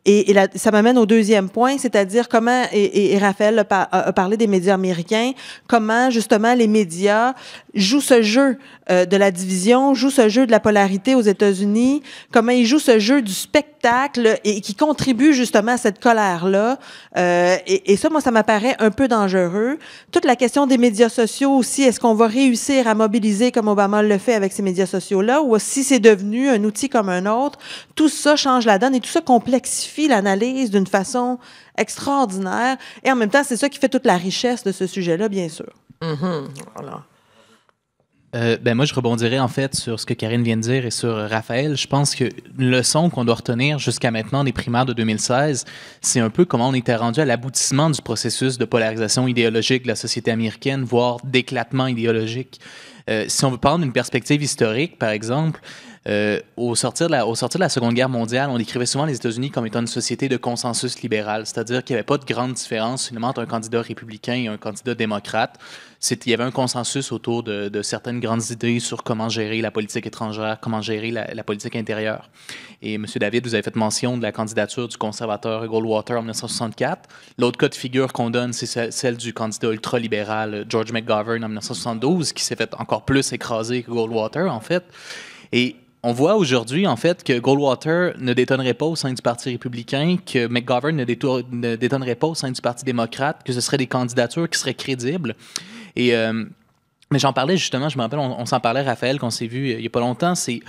Et ça m'amène au deuxième point, c'est-à-dire comment, et Raphaël a parlé des médias américains, comment justement les médias jouent ce jeu de la division, jouent ce jeu de la polarité aux États-Unis, comment ils jouent ce jeu du spectacle et qui contribue justement à cette colère-là. Et ça, moi, ça m'apparaît un peu dangereux. Toute la question des médias sociaux aussi, est-ce qu'on va réussir à mobiliser comme Obama le fait avec ces médias sociaux-là, ou si c'est devenu un outil comme un autre? Tout ça change la donne et tout ça complexifie l'analyse d'une façon extraordinaire. Et en même temps, c'est ça qui fait toute la richesse de ce sujet-là, bien sûr. Voilà. Moi, je rebondirais en fait sur ce que Karine vient de dire et sur Raphaël. Je pense qu'une leçon qu'on doit retenir jusqu'à maintenant des primaires de 2016, c'est un peu comment on était rendu à l'aboutissement du processus de polarisation idéologique de la société américaine, voire d'éclatement idéologique. Si on veut prendre une perspective historique, par exemple, au sortir de la Seconde Guerre mondiale, on décrivait souvent les États-Unis comme étant une société de consensus libéral, c'est-à-dire qu'il n'y avait pas de grande différence finalement entre un candidat républicain et un candidat démocrate. Il y avait un consensus autour de certaines grandes idées sur comment gérer la politique étrangère, comment gérer la politique intérieure. Et M. David, vous avez fait mention de la candidature du conservateur Goldwater en 1964. L'autre cas de figure qu'on donne, c'est celle du candidat ultralibéral George McGovern en 1972, qui s'est fait encore plus écraser que Goldwater, en fait. Et on voit aujourd'hui, en fait, que Goldwater ne détonnerait pas au sein du Parti républicain, que McGovern ne détonnerait pas au sein du Parti démocrate, que ce seraient des candidatures qui seraient crédibles. Et, mais j'en parlais justement, je me rappelle, on s'en parlait, Raphaël, qu'on s'est vu il n'y a pas longtemps, c'est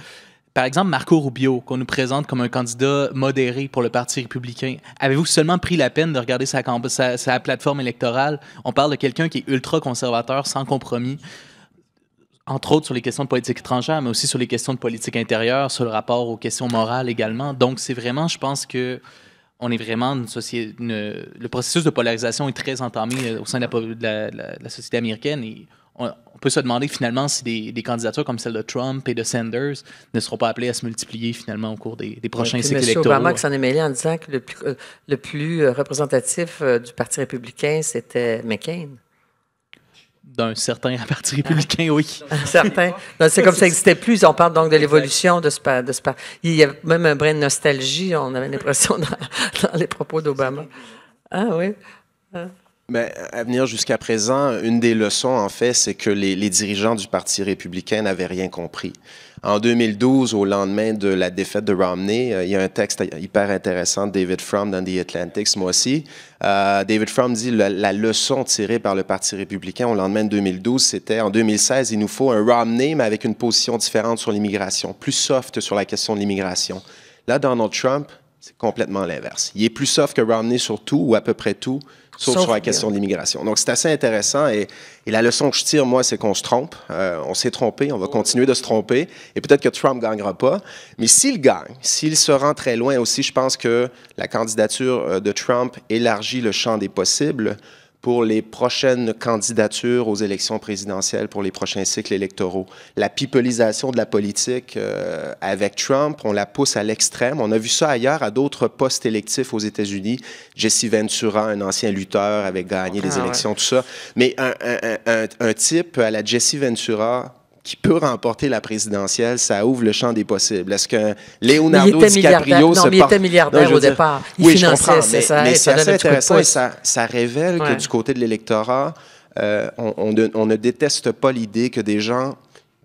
par exemple Marco Rubio, qu'on nous présente comme un candidat modéré pour le Parti républicain. Avez-vous seulement pris la peine de regarder sa plateforme électorale? On parle de quelqu'un qui est ultra-conservateur, sans compromis, entre autres sur les questions de politique étrangère, mais aussi sur les questions de politique intérieure, sur le rapport aux questions morales également. Donc, c'est vraiment, je pense que on est vraiment une société... le processus de polarisation est très entamé au sein de la société américaine, et on peut se demander finalement si des candidatures comme celle de Trump et de Sanders ne seront pas appelées à se multiplier finalement au cours des prochains cycles électoraux. M. Obama qui s'en est mêlé en disant que le plus représentatif du Parti républicain, c'était McCain. D'un certain Parti républicain, oui. Certain. C'est comme ça n'existait plus. On parle donc de l'évolution de ce parti. Il y a même un brin de nostalgie, on avait l'impression, dans les propos d'Obama. Ah oui. Mais à venir jusqu'à présent, une des leçons, en fait, c'est que les dirigeants du Parti républicain n'avaient rien compris. En 2012, au lendemain de la défaite de Romney, il y a un texte hyper intéressant de David Frum dans The Atlantic ce mois-ci. David Frum dit la leçon tirée par le Parti républicain au lendemain de 2012, c'était en 2016, il nous faut un Romney, mais avec une position différente sur l'immigration, plus soft sur la question de l'immigration. Là, Donald Trump, c'est complètement l'inverse. Il est plus soft que Romney sur tout, ou à peu près tout, sauf sur la question de l'immigration. Donc, c'est assez intéressant. Et la leçon que je tire, moi, c'est qu'on se trompe. On s'est trompé, on va continuer de se tromper. Et peut-être que Trump ne gagnera pas. Mais s'il gagne, s'il se rend très loin aussi, je pense que la candidature de Trump élargit le champ des possibles pour les prochaines candidatures aux élections présidentielles, pour les prochains cycles électoraux. La pipelisation de la politique avec Trump, on la pousse à l'extrême. On a vu ça ailleurs à d'autres postes électifs aux États-Unis. Jesse Ventura, un ancien lutteur, avait gagné des élections, tout ça. Mais un type à la Jesse Ventura qui peut remporter la présidentielle, ça ouvre le champ des possibles. Est-ce que Leonardo DiCaprio se porte... il était milliardaire au départ. Il finançait, c'est ça. Mais c'est assez intéressant et ça révèle que du côté de l'électorat, on ne déteste pas l'idée que des gens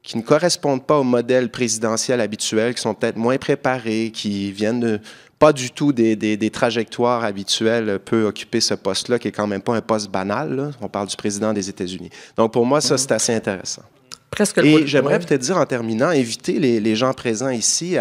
qui ne correspondent pas au modèle présidentiel habituel, qui sont peut-être moins préparés, qui viennent pas du tout des trajectoires habituelles, peut occuper ce poste-là, qui est quand même pas un poste banal, là. On parle du président des États-Unis. Donc, pour moi, ça, c'est assez intéressant. Et j'aimerais peut-être dire, en terminant, inviter les gens présents ici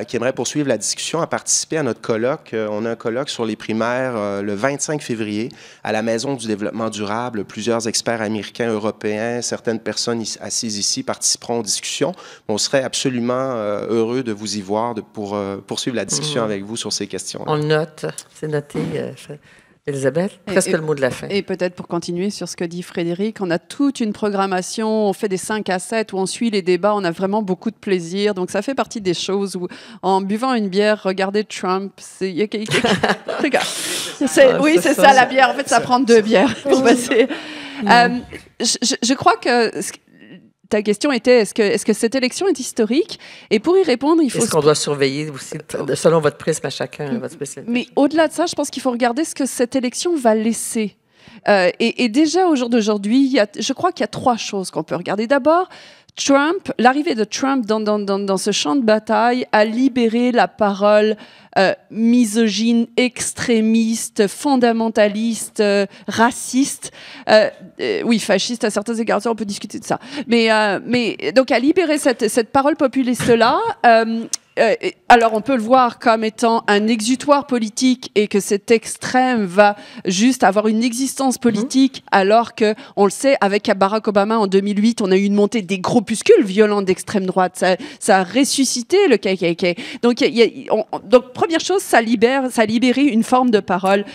qui aimeraient poursuivre la discussion à participer à notre colloque. On a un colloque sur les primaires le 25 février à la Maison du développement durable. Plusieurs experts américains, européens, certaines personnes assises ici participeront aux discussions. On serait absolument heureux de vous y voir pour poursuivre la discussion avec vous sur ces questions. On note, c'est noté. Elisabeth, presque le mot de la fin. Et peut-être pour continuer sur ce que dit Frédéric, on a toute une programmation, on fait des 5 à 7 où on suit les débats, on a vraiment beaucoup de plaisir. Donc ça fait partie des choses où, en buvant une bière, regarder Trump, c'est... oui, c'est ça la bière. En fait, ça prend 2 bières pour passer. Je crois que... Ta question était, est-ce que cette élection est historique? Et pour y répondre, il faut... Est-ce qu'on doit surveiller aussi, selon votre prisme à chacun, votre spécialité? Mais au-delà de ça, je pense qu'il faut regarder ce que cette élection va laisser. Et déjà, au jour d'aujourd'hui, je crois qu'il y a 3 choses qu'on peut regarder. D'abord, l'arrivée de Trump dans ce champ de bataille a libéré la parole misogyne, extrémiste, fondamentaliste, raciste, oui, fasciste à certains égards, on peut discuter de ça. Mais donc a libéré cette parole populiste-là. Alors, on peut le voir comme étant un exutoire politique et que cet extrême va juste avoir une existence politique, alors que, on le sait, avec Barack Obama en 2008, on a eu une montée des groupuscules violents d'extrême droite. Ça a ressuscité le KKK. Donc, première chose, ça a libéré une forme de parole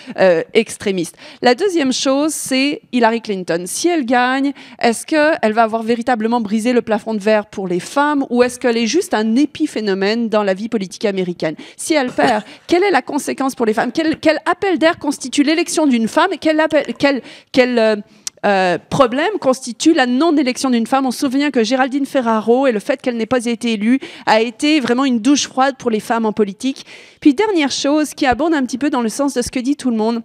extrémiste. La deuxième chose, c'est Hillary Clinton. Si elle gagne, est-ce qu'elle va avoir véritablement brisé le plafond de verre pour les femmes ou est-ce qu'elle est juste un épiphénomène dans la vie politique américaine? Si elle perd, quelle est la conséquence pour les femmes? Quel appel d'air constitue l'élection d'une femme? Quel problème constitue la non-élection d'une femme? On se souvient que Géraldine Ferraro et le fait qu'elle n'ait pas été élue a été vraiment une douche froide pour les femmes en politique. Puis dernière chose qui abonde un petit peu dans le sens de ce que dit tout le monde.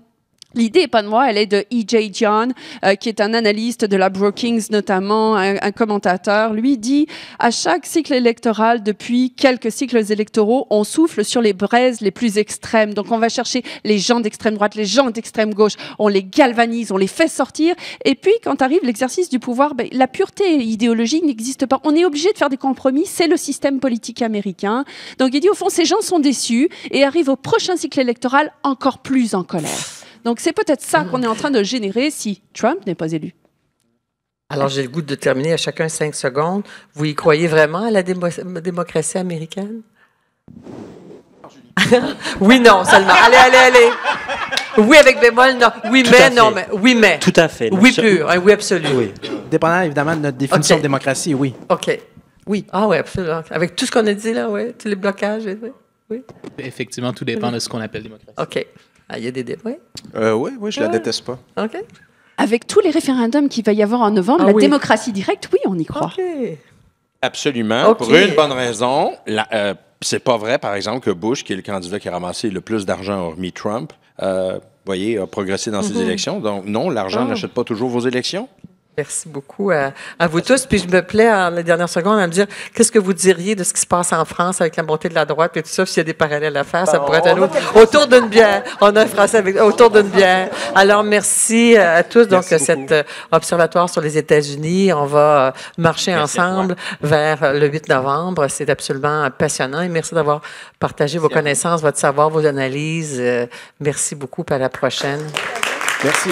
L'idée n'est pas de moi, elle est de E.J. John, qui est un analyste de la Brookings notamment, un commentateur. Lui dit, à chaque cycle électoral, depuis quelques cycles électoraux, on souffle sur les braises les plus extrêmes. Donc on va chercher les gens d'extrême droite, les gens d'extrême gauche, on les galvanise, on les fait sortir. Et puis quand arrive l'exercice du pouvoir, la pureté idéologique n'existe pas. On est obligé de faire des compromis, c'est le système politique américain. Donc il dit, au fond, ces gens sont déçus et arrivent au prochain cycle électoral encore plus en colère. Donc, c'est peut-être ça qu'on est en train de générer si Trump n'est pas élu. Alors, j'ai le goût de terminer à chacun 5 secondes. Vous y croyez vraiment à la démocratie américaine? Oui, non, seulement. Allez. Oui, avec bémol, non. Oui, mais, non, mais. Oui, mais. Tout à fait. Oui, pur. Oui, absolu. Oui. Dépendant, évidemment, de notre définition de démocratie, oui. OK. Oui. Ah oui, absolument. Avec tout ce qu'on a dit là, oui. Tous les blocages. Oui. Effectivement, tout dépend de ce qu'on appelle démocratie. OK. Ah, il y a des débats? Oui, je la déteste pas. OK. Avec tous les référendums qu'il va y avoir en novembre, la démocratie directe, oui, on y croit. OK. Absolument. Pour une bonne raison. C'est pas vrai, par exemple, que Bush, qui est le candidat qui a ramassé le plus d'argent hormis Trump, voyez, a progressé dans ses élections. Donc, non, l'argent n'achète pas toujours vos élections. Merci beaucoup à vous tous. Puis je me plais en les dernières secondes à me dire qu'est-ce que vous diriez de ce qui se passe en France avec la montée de la droite et tout ça, s'il y a des parallèles à faire, ça pourrait être un autre. Autour d'une bière. On a un Français autour d'une bière. Alors, merci à tous. Donc, cet observatoire sur les États-Unis, on va marcher ensemble vers le 8 novembre. C'est absolument passionnant et merci d'avoir partagé vos connaissances, votre savoir, vos analyses. Merci beaucoup. À la prochaine. Merci.